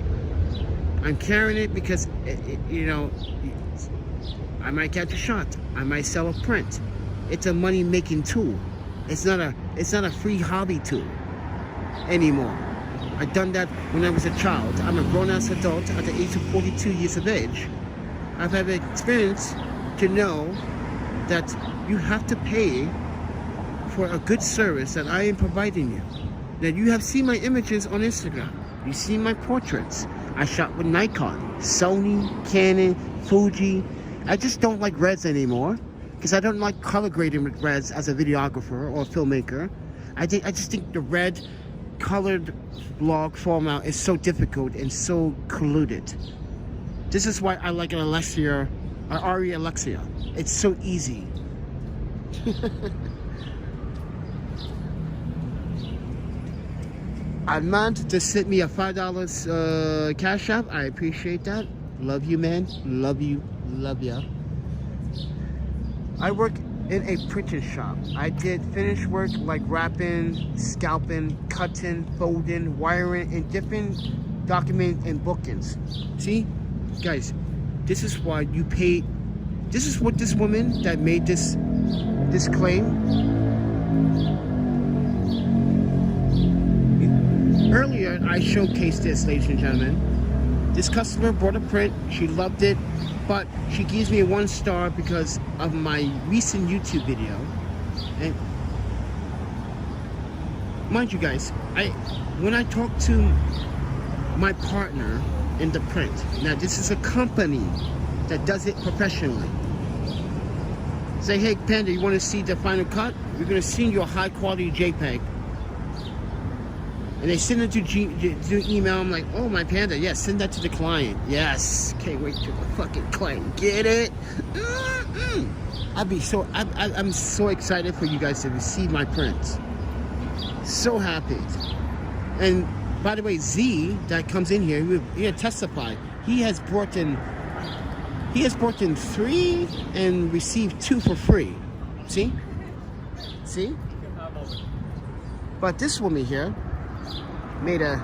Speaker 1: I'm carrying it because, you know, I might catch a shot. I might sell a print. It's a money-making tool. It's not a free hobby tool anymore. I've done that when I was a child. I'm a grown-ass adult at the age of 42 years of age. I've had the experience to know that you have to pay for a good service that I am providing you. That you have seen my images on Instagram. You see my portraits. I shot with Nikon, Sony, Canon, Fuji. I just don't like reds anymore because I don't like color grading with reds as a videographer or a filmmaker. I just think the red colored log format is so difficult and so colluded. This is why I like an Alexia, or Ari Alexia. It's so easy. Armand just sent me a $5 cash app. I appreciate that. Love you, man. Love you. Love ya. I work in a printing shop. I did finished work like wrapping, scalping, cutting, folding, wiring, and different documents and bookings. See, guys, this is why you pay. This is what this woman that made this claim. Earlier, I showcased this, ladies and gentlemen. This customer bought a print. She loved it. But she gives me a 1 star because of my recent YouTube video. And mind you guys, when I talk to my partner in the print, now this is a company that does it professionally. Say, hey Panda, you want to see the final cut? We're going to send you a high quality JPEG. And they send it to email. I'm like, oh, my Panda, yes, send that to the client. Yes, can't wait till the fucking client get it. I'm so excited for you guys to receive my prints. So happy. And by the way, Z that comes in here, he testified. He has brought in 3 and received 2 for free. See? But this woman here made a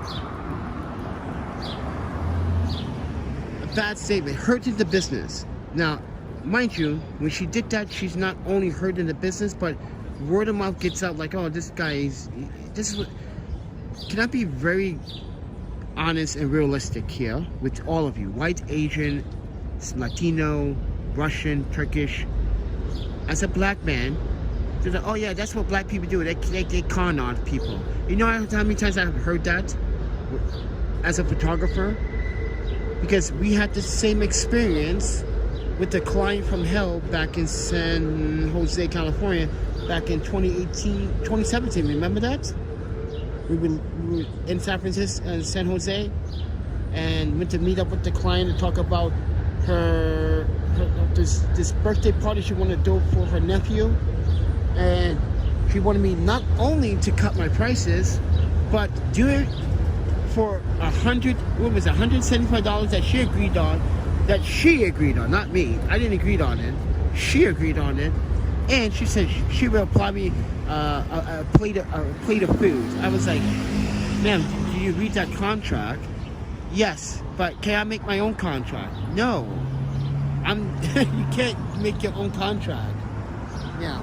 Speaker 1: bad statement, hurting the business. Now, mind you, when she did that, she's not only hurting the business, but word of mouth gets out like, oh, this is what. Can I be very honest and realistic here with all of you? White, Asian, Latino, Russian, Turkish. As a black man, they're like, oh yeah, that's what black people do. They con on people. You know how many times I've heard that as a photographer? Because we had the same experience with the client from hell back in San Jose, California, back in 2017. Remember that? We were in San Francisco, San Jose, and went to meet up with the client to talk about this birthday party she wanted to do for her nephew. And she wanted me not only to cut my prices, but do it for $175 that she agreed on, not me. I didn't agree on it. She agreed on it, and she said she will apply me a plate of food. I was like, ma'am, do you read that contract? Yes, but can I make my own contract? No, you can't make your own contract. Yeah.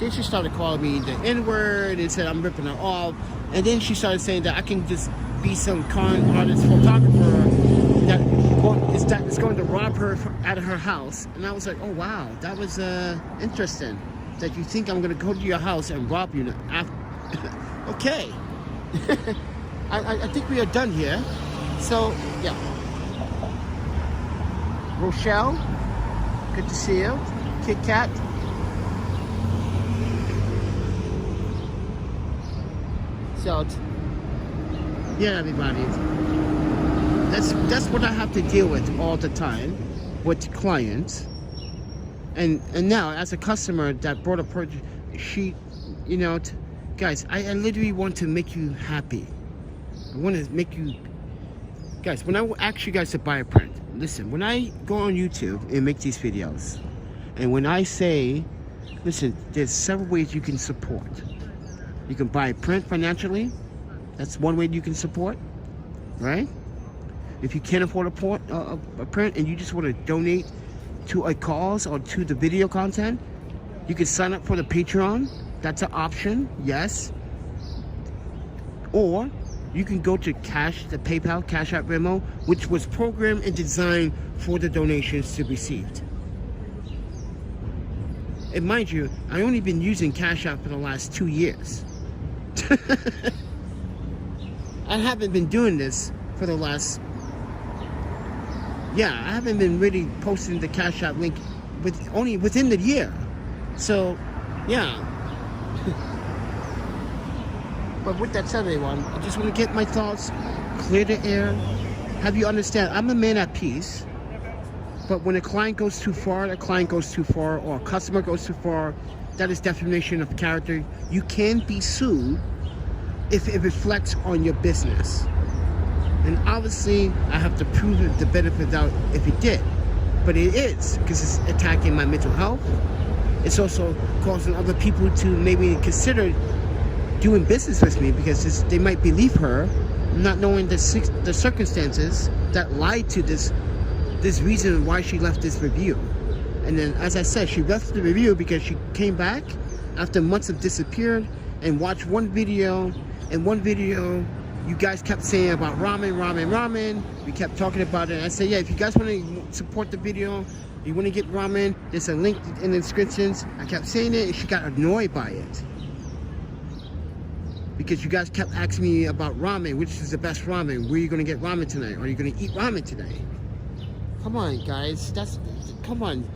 Speaker 1: Then she started calling me the N-word and said I'm ripping her off. And then she started saying that I can just be some con artist photographer that is going to rob her out of her house. And I was like, oh wow, that was interesting. That you think I'm going to go to your house and rob you. Okay. I think we are done here. So, yeah. Rochelle, good to see you. Kit Kat. So, yeah, everybody. That's what I have to deal with all the time with clients. And now, as a customer that brought a purchase, she, Guys, I literally want to make you happy. I want to make you... Guys, when I ask you guys to buy a print, listen, when I go on YouTube and make these videos, and when I say, listen, there's several ways you can support. You can buy a print financially. That's one way you can support, right? If you can't afford a print and you just want to donate to a cause or to the video content, you can sign up for the Pateron. That's an option, yes. Or you can go to the PayPal, Cash App, Venmo, which was programmed and designed for the donations to be received. And mind you, I've only been using Cash App for the last 2 years. I haven't been doing this for the last... Yeah, I haven't been really posting the Cash App link only within the year. So, yeah. But with that said, everyone, I just want to get my thoughts, clear the air, have you understand, I'm a man at peace. But when a client goes too far, a client goes too far, or a customer goes too far, that is defamation of character. You can be sued if it reflects on your business. And obviously, I have to prove the benefit out if it did. But it is, because it's attacking my mental health. It's also causing other people to maybe consider doing business with me because they might believe her, not knowing the circumstances that lied to this reason why she left this review. And then, as I said, she left the review because she came back after months of disappeared and watched one video. And one video, you guys kept saying about ramen. We kept talking about it. And I said, yeah, if you guys want to support the video, you want to get ramen, there's a link in the descriptions. I kept saying it, and she got annoyed by it. Because you guys kept asking me about ramen, which is the best ramen. Where are you going to get ramen tonight? Are you going to eat ramen today? Come on, guys. Come on.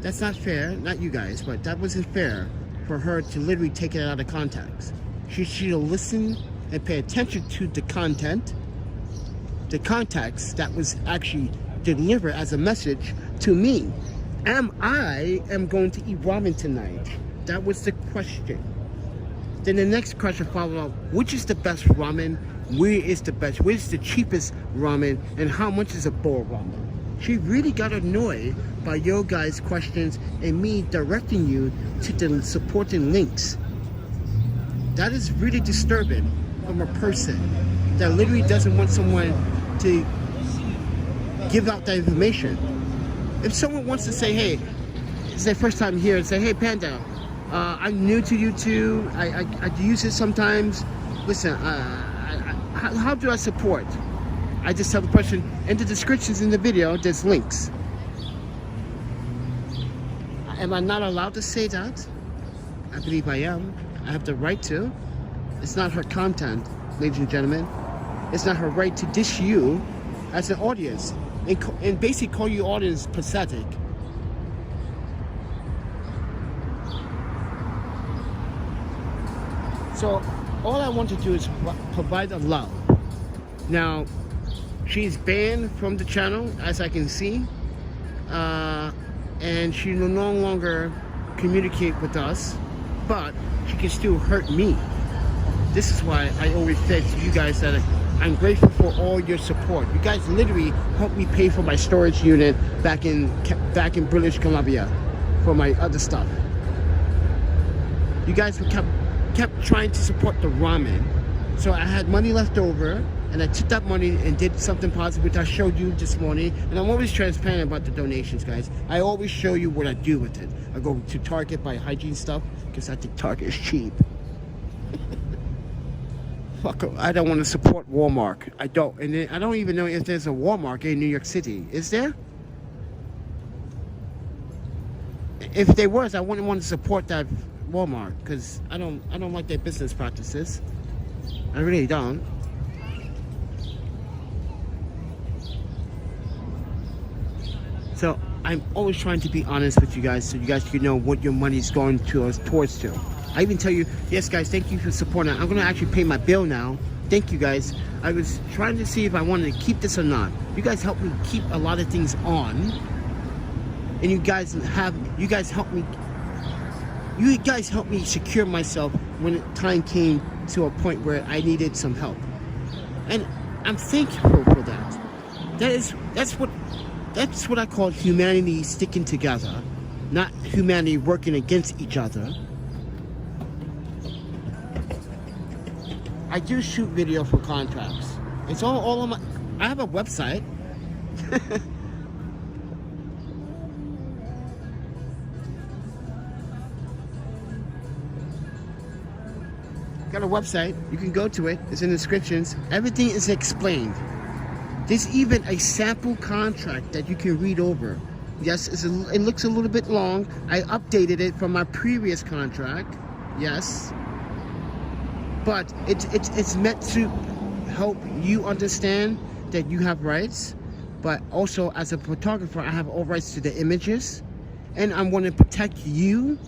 Speaker 1: That's not fair. Not you guys, but that wasn't fair for her to literally take it out of context. She should have listened and pay attention to the content, the context that was actually delivered as a message to me. I am going to eat ramen tonight. That was the question. Then the next question followed up, which is the best ramen? Where is the best? Where's the cheapest ramen? And how much is a bowl of ramen? She really got annoyed by your guys' questions and me directing you to the supporting links. That is really disturbing from a person that literally doesn't want someone to give out that information. If someone wants to say, hey, it's their first time here, and say, hey, Panda, I'm new to YouTube, I use it sometimes. Listen, how do I support? I just tell the person, in the descriptions in the video, there's links. Am I not allowed to say that? I believe I am. I have the right to. It's not her content, ladies and gentlemen. It's not her right to dish you as an audience and basically call your audience pathetic. So all I want to do is provide a love. Now, she's banned from the channel, as I can see, and she will no longer communicate with us, but she can still hurt me. This is why I always said to you guys that I'm grateful for all your support. You guys literally helped me pay for my storage unit back in British Columbia for my other stuff. You guys kept trying to support the ramen. So I had money left over, and I took that money and did something positive, which I showed you this morning. And I'm always transparent about the donations, guys. I always show you what I do with it. I go to Target, buy hygiene stuff, because I think Target is cheap. Fuck, I don't want to support Walmart. I don't. And I don't even know if there's a Walmart in New York City. Is there? If there was, I wouldn't want to support that Walmart, because I don't like their business practices. I really don't. So I'm always trying to be honest with you guys, so you guys can know what your money's going towards to. I even tell you, yes guys, thank you for supporting. I'm gonna actually pay my bill now. Thank you guys. I was trying to see if I wanted to keep this or not. You guys helped me keep a lot of things on, and you guys helped me secure myself when time came to a point where I needed some help. And I'm thankful for that. That's what I call humanity sticking together, not humanity working against each other. I do shoot video for contracts. It's all on my. I have a website. Got a website. You can go to it. It's in the descriptions. Everything is explained. There's even a sample contract that you can read over. Yes, it looks a little bit long. I updated it from my previous contract. Yes. But it's meant to help you understand that you have rights. But also, as a photographer, I have all rights to the images. And I want to protect you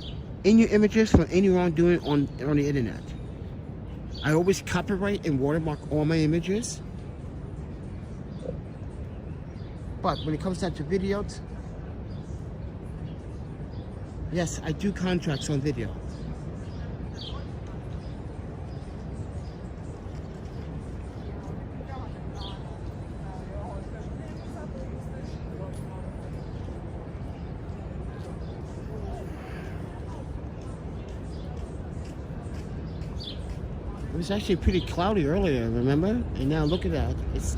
Speaker 1: in your images from any wrongdoing on the internet. I always copyright and watermark all my images. But when it comes down to videos, yes, I do contracts on video. It was actually pretty cloudy earlier, remember? And now look at that. It's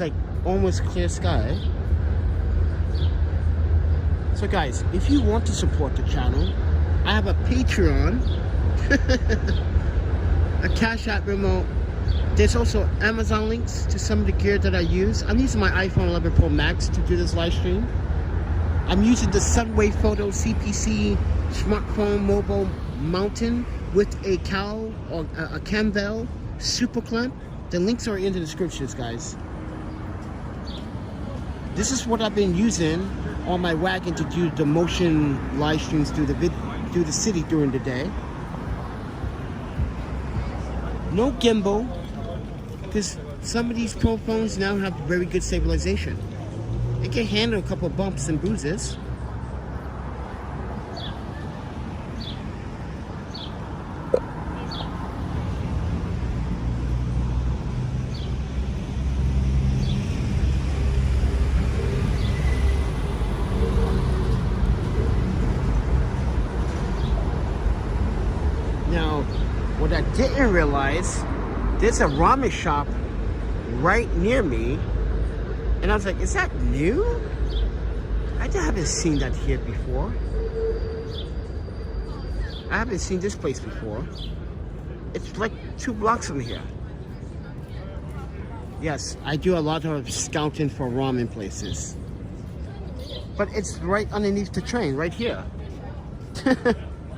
Speaker 1: like almost clear sky. So guys, if you want to support the channel, I have a Patreon, a Cash App remote. There's also Amazon links to some of the gear that I use. I'm using my iPhone 11 Pro Max to do this live stream. I'm using the Sunway Photo CPC smartphone mobile mountain with a cowl or a Camvel super clamp. The links are in the descriptions, guys. This is what I've been using on my Wagon to do the motion live streams through the city during the day. No gimbal, because some of these Pro phones now have very good stabilization. It can handle a couple of bumps and bruises. Now, what I didn't realize, there's a ramen shop right near me, and I was like, is that new? I haven't seen that here before. I haven't seen this place before. It's like 2 blocks from here. Yes, I do a lot of scouting for ramen places. But it's right underneath the train, right here.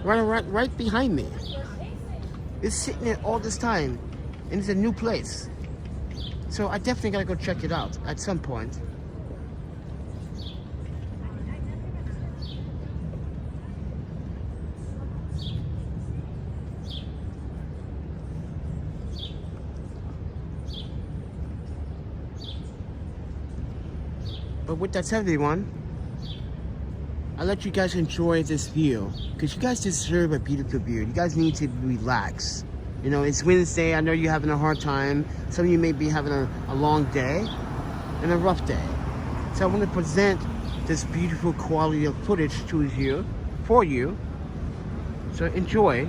Speaker 1: right behind me. It's sitting there all this time, and it's a new place. So I definitely gotta go check it out at some point. But with that said, everyone, I'll let you guys enjoy this view, because you guys deserve a beautiful view. You guys need to relax. You know, it's Wednesday. I know you're having a hard time. Some of you may be having a long day and a rough day. So I want to present this beautiful quality of footage to you, for you. So enjoy.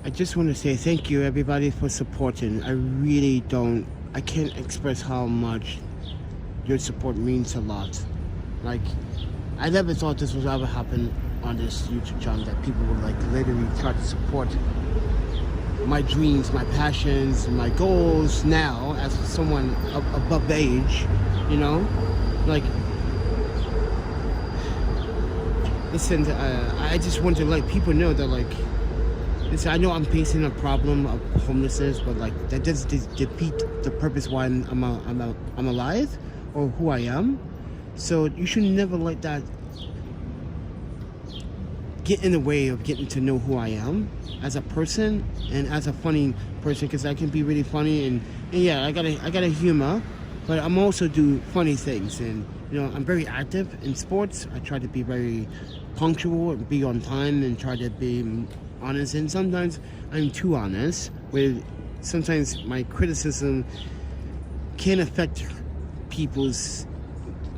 Speaker 1: I just want to say thank you everybody for supporting. I can't express how much your support means a lot. Like, I never thought this would ever happen on this YouTube channel, that people would like literally try to support my dreams, my passions, my goals now as someone above age, you know? Like, listen, I just want to let people know that, like, listen, I know I'm facing a problem of homelessness, but like that doesn't defeat the purpose why I'm alive or who I am. So you should never let that get in the way of getting to know who I am as a person and as a funny person, because I can be really funny and yeah, I got a humor, but I'm also do funny things, and you know, I'm very active in sports. I try to be very punctual and be on time and try to be honest, and sometimes I'm too honest, where sometimes my criticism can affect people's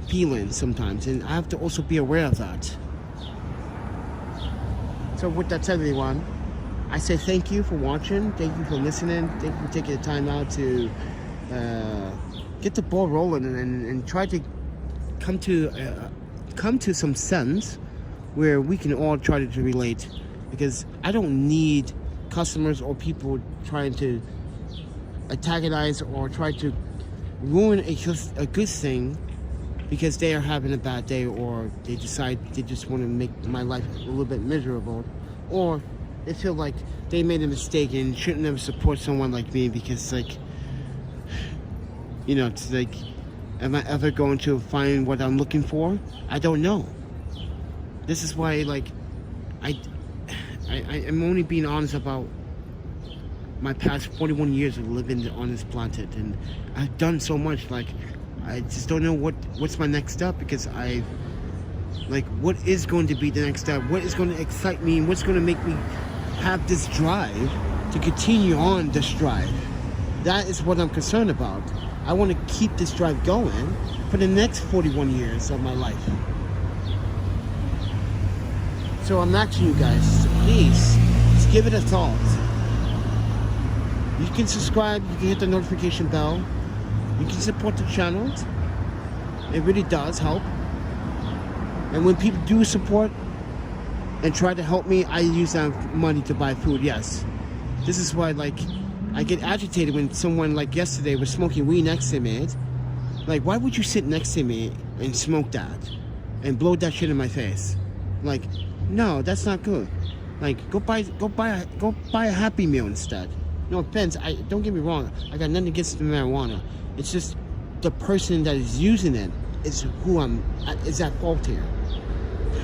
Speaker 1: feelings sometimes, and I have to also be aware of that. So with that said, everyone, I say thank you for watching, thank you for listening, thank you for taking the time out to get the ball rolling and try to come to some sense where we can all try to relate. Because I don't need customers or people trying to antagonize or try to ruin a good thing because they are having a bad day, or they decide they just want to make my life a little bit miserable, or they feel like they made a mistake and shouldn't have support someone like me because, like, you know, it's like, am I ever going to find what I'm looking for? I don't know. This is why, like, I'm only being honest about my past 41 years of living on this planet, and I've done so much. Like, I just don't know what's my next step, because what is going to be the next step? What is going to excite me? And what's going to make me have this drive to continue on this drive? That is what I'm concerned about. I want to keep this drive going for the next 41 years of my life. So I'm asking you guys, please, just give it a thought. You can subscribe, you can hit the notification bell, you can support the channel. It really does help. And when people do support and try to help me, I use that money to buy food, yes. This is why, like, I get agitated when someone, like yesterday, was smoking weed next to me. Like, why would you sit next to me and smoke that and blow that shit in my face? Like, no, that's not good. Like, go buy a Happy Meal instead. No offense, don't get me wrong, I got nothing against the marijuana. It's just the person that is using it is is at fault here.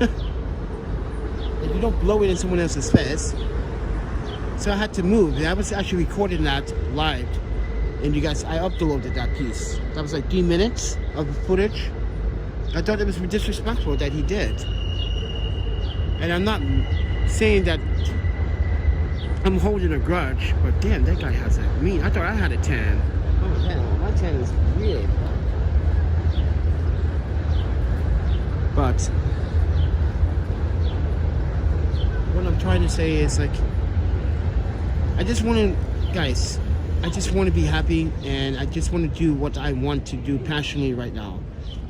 Speaker 1: If you don't blow it in someone else's face. So I had to move, and I was actually recording that live, and you guys, I uploaded that piece. That was like 3 minutes of footage. I thought it was disrespectful that he did. And I'm not saying that I'm holding a grudge, but damn, that guy has a mean. I thought I had a tan. Oh damn, my tan is weird. But what I'm trying to say is, like, I just want to be happy, and I just want to do what I want to do passionately right now,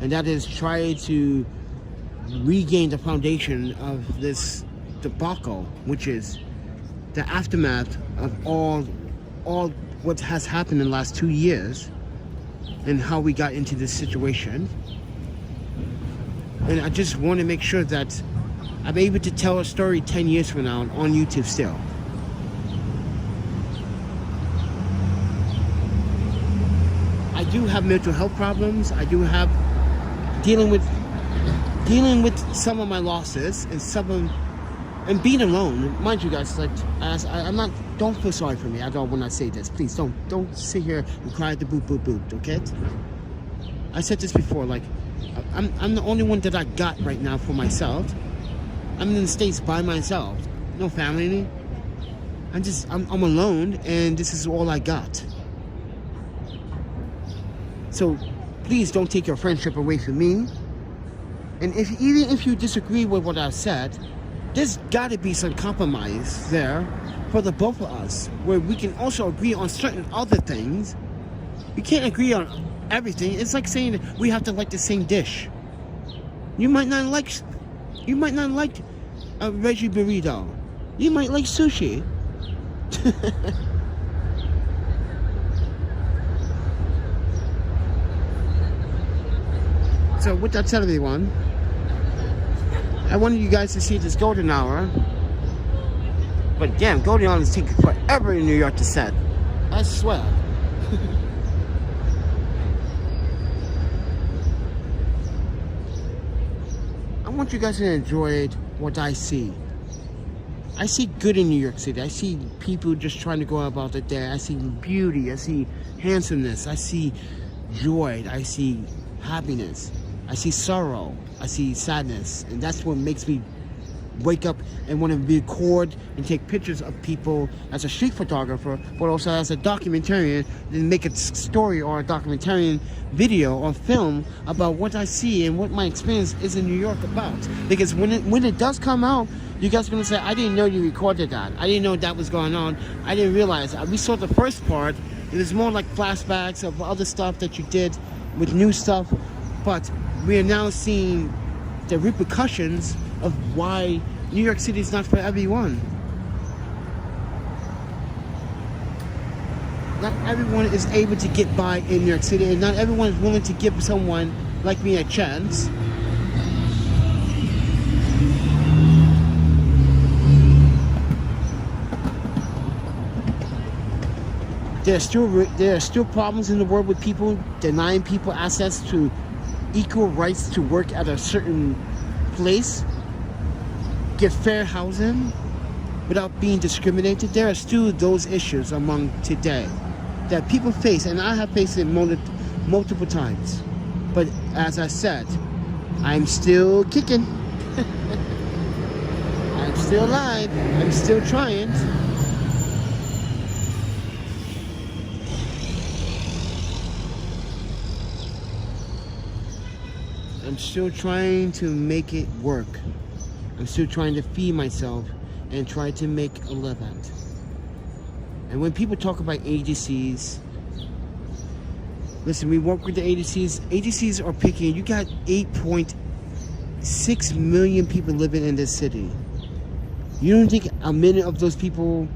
Speaker 1: and that is try to regain the foundation of this debacle, which is the aftermath of all what has happened in the last 2 years and how we got into this situation. And I just want to make sure that I'm able to tell a story 10 years from now on YouTube still. I do have mental health problems. I do have dealing with some of my losses and being alone. Mind you guys, like, don't feel sorry for me. I don't when I say this. Please don't sit here and cry at the boot, okay? I said this before, like, I'm the only one that I got right now for myself. I'm in the States by myself. No family. I'm alone, and this is all I got. So please don't take your friendship away from me. And even if you disagree with what I said, there's got to be some compromise there for the both of us, where we can also agree on certain other things. We can't agree on everything. It's like saying that we have to like the same dish. You might not like a veggie burrito. You might like sushi. So with that said, everyone, I wanted you guys to see this golden hour. But damn, golden hour is taking forever in New York to set. I swear. I want you guys to enjoy what I see. I see good in New York City. I see people just trying to go about their day. I see beauty. I see handsomeness. I see joy. I see happiness. I see sorrow. I see sadness. And that's what makes me wake up and want to record and take pictures of people as a street photographer, but also as a documentarian, and make a story or a documentarian video or film about what I see and what my experience is in New York about. Because when it does come out, you guys are going to say, I didn't know you recorded that. I didn't know that was going on. I didn't realize. We saw the first part. It was more like flashbacks of other stuff that you did with new stuff. But we are now seeing the repercussions of why New York City is not for everyone. Not everyone is able to get by in New York City, and not everyone is willing to give someone like me a chance. There are still problems in the world with people denying people access to equal rights to work at a certain place, get fair housing without being discriminated. There are still those issues among today that people face, and I have faced it multiple times. But as I said, I'm still kicking. I'm still alive. I'm still trying. I'm still trying to make it work. I'm still trying to feed myself and try to make a living. And when people talk about agencies, listen, we work with the agencies. Agencies are picking. You got 8.6 million people living in this city. You don't think a minute of those people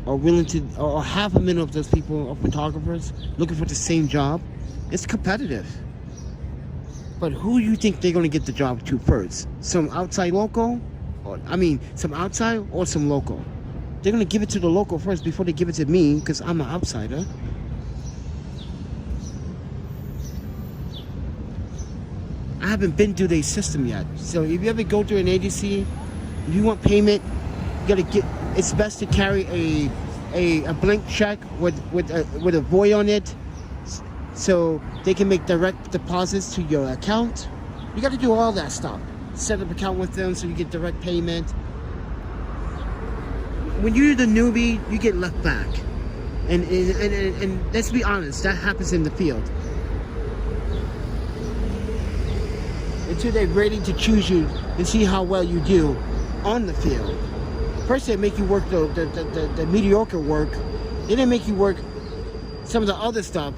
Speaker 1: are willing to, or half a minute of those people are photographers looking for the same job? It's competitive. But who do you think they're going to get the job to first? Some outside local? Some outside or some local? They're going to give it to the local first before they give it to me, because I'm an outsider. I haven't been through their system yet. So if you ever go through an agency, if you want payment, you got to get. It's best to carry a blank check with a void on it, so they can make direct deposits to your account. You got to do all that stuff. Set up an account with them so you get direct payment. When you're the newbie, you get left back. And let's be honest, that happens in the field. Until they're ready to choose you and see how well you do on the field. First they make you work the mediocre work. Then they make you work some of the other stuff.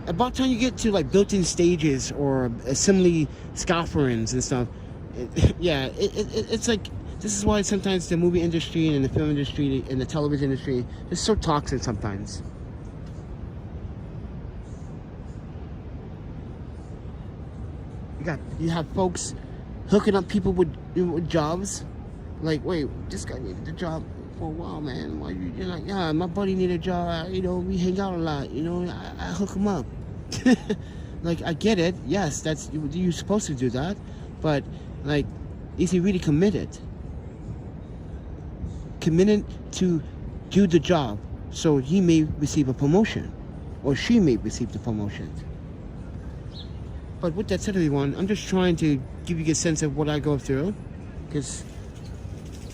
Speaker 1: About the time you get to like built-in stages or assembly scaffoldings and stuff, it's like, this is why sometimes the movie industry and the film industry and the television industry is so toxic sometimes. You have folks hooking up people with jobs. Like, wait, this guy needed a job for a while, man. Why you're like, yeah, my buddy needed a job. We hang out a lot. I hook him up. Like, I get it. Yes, you're supposed to do that. But like, is he really committed? Committed to do the job, so he may receive a promotion, or she may receive the promotion. But with that said, everyone, I'm just trying to give you a sense of what I go through, because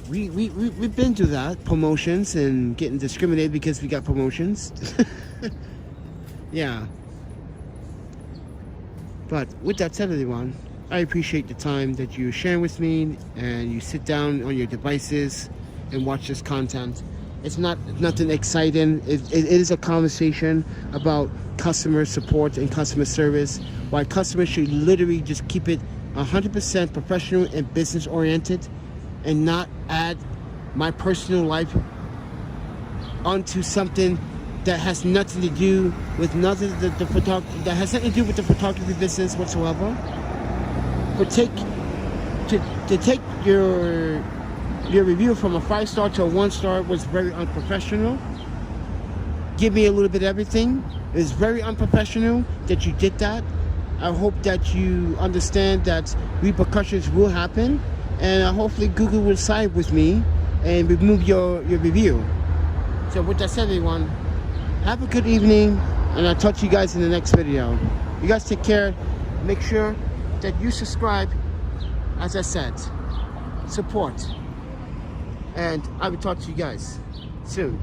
Speaker 1: we've been through that, promotions and getting discriminated because we got promotions. Yeah. But with that said, everyone, I appreciate the time that you're sharing with me, and you sit down on your devices and watch this content. It's not nothing exciting. It is a conversation about customer support and customer service. Why customers should literally just keep it 100% professional and business oriented, and not add my personal life onto something that has nothing to do with that has nothing to do with the photography business whatsoever. But take your review from a 5-star to a 1-star was very unprofessional. Give me a little bit of everything. It was very unprofessional that you did that. I hope that you understand that repercussions will happen, and hopefully Google will side with me and remove your review. So with that said, everyone, have a good evening, and I'll talk to you guys in the next video. You guys take care. Make sure that you subscribe, as I said. Support. And I will talk to you guys soon.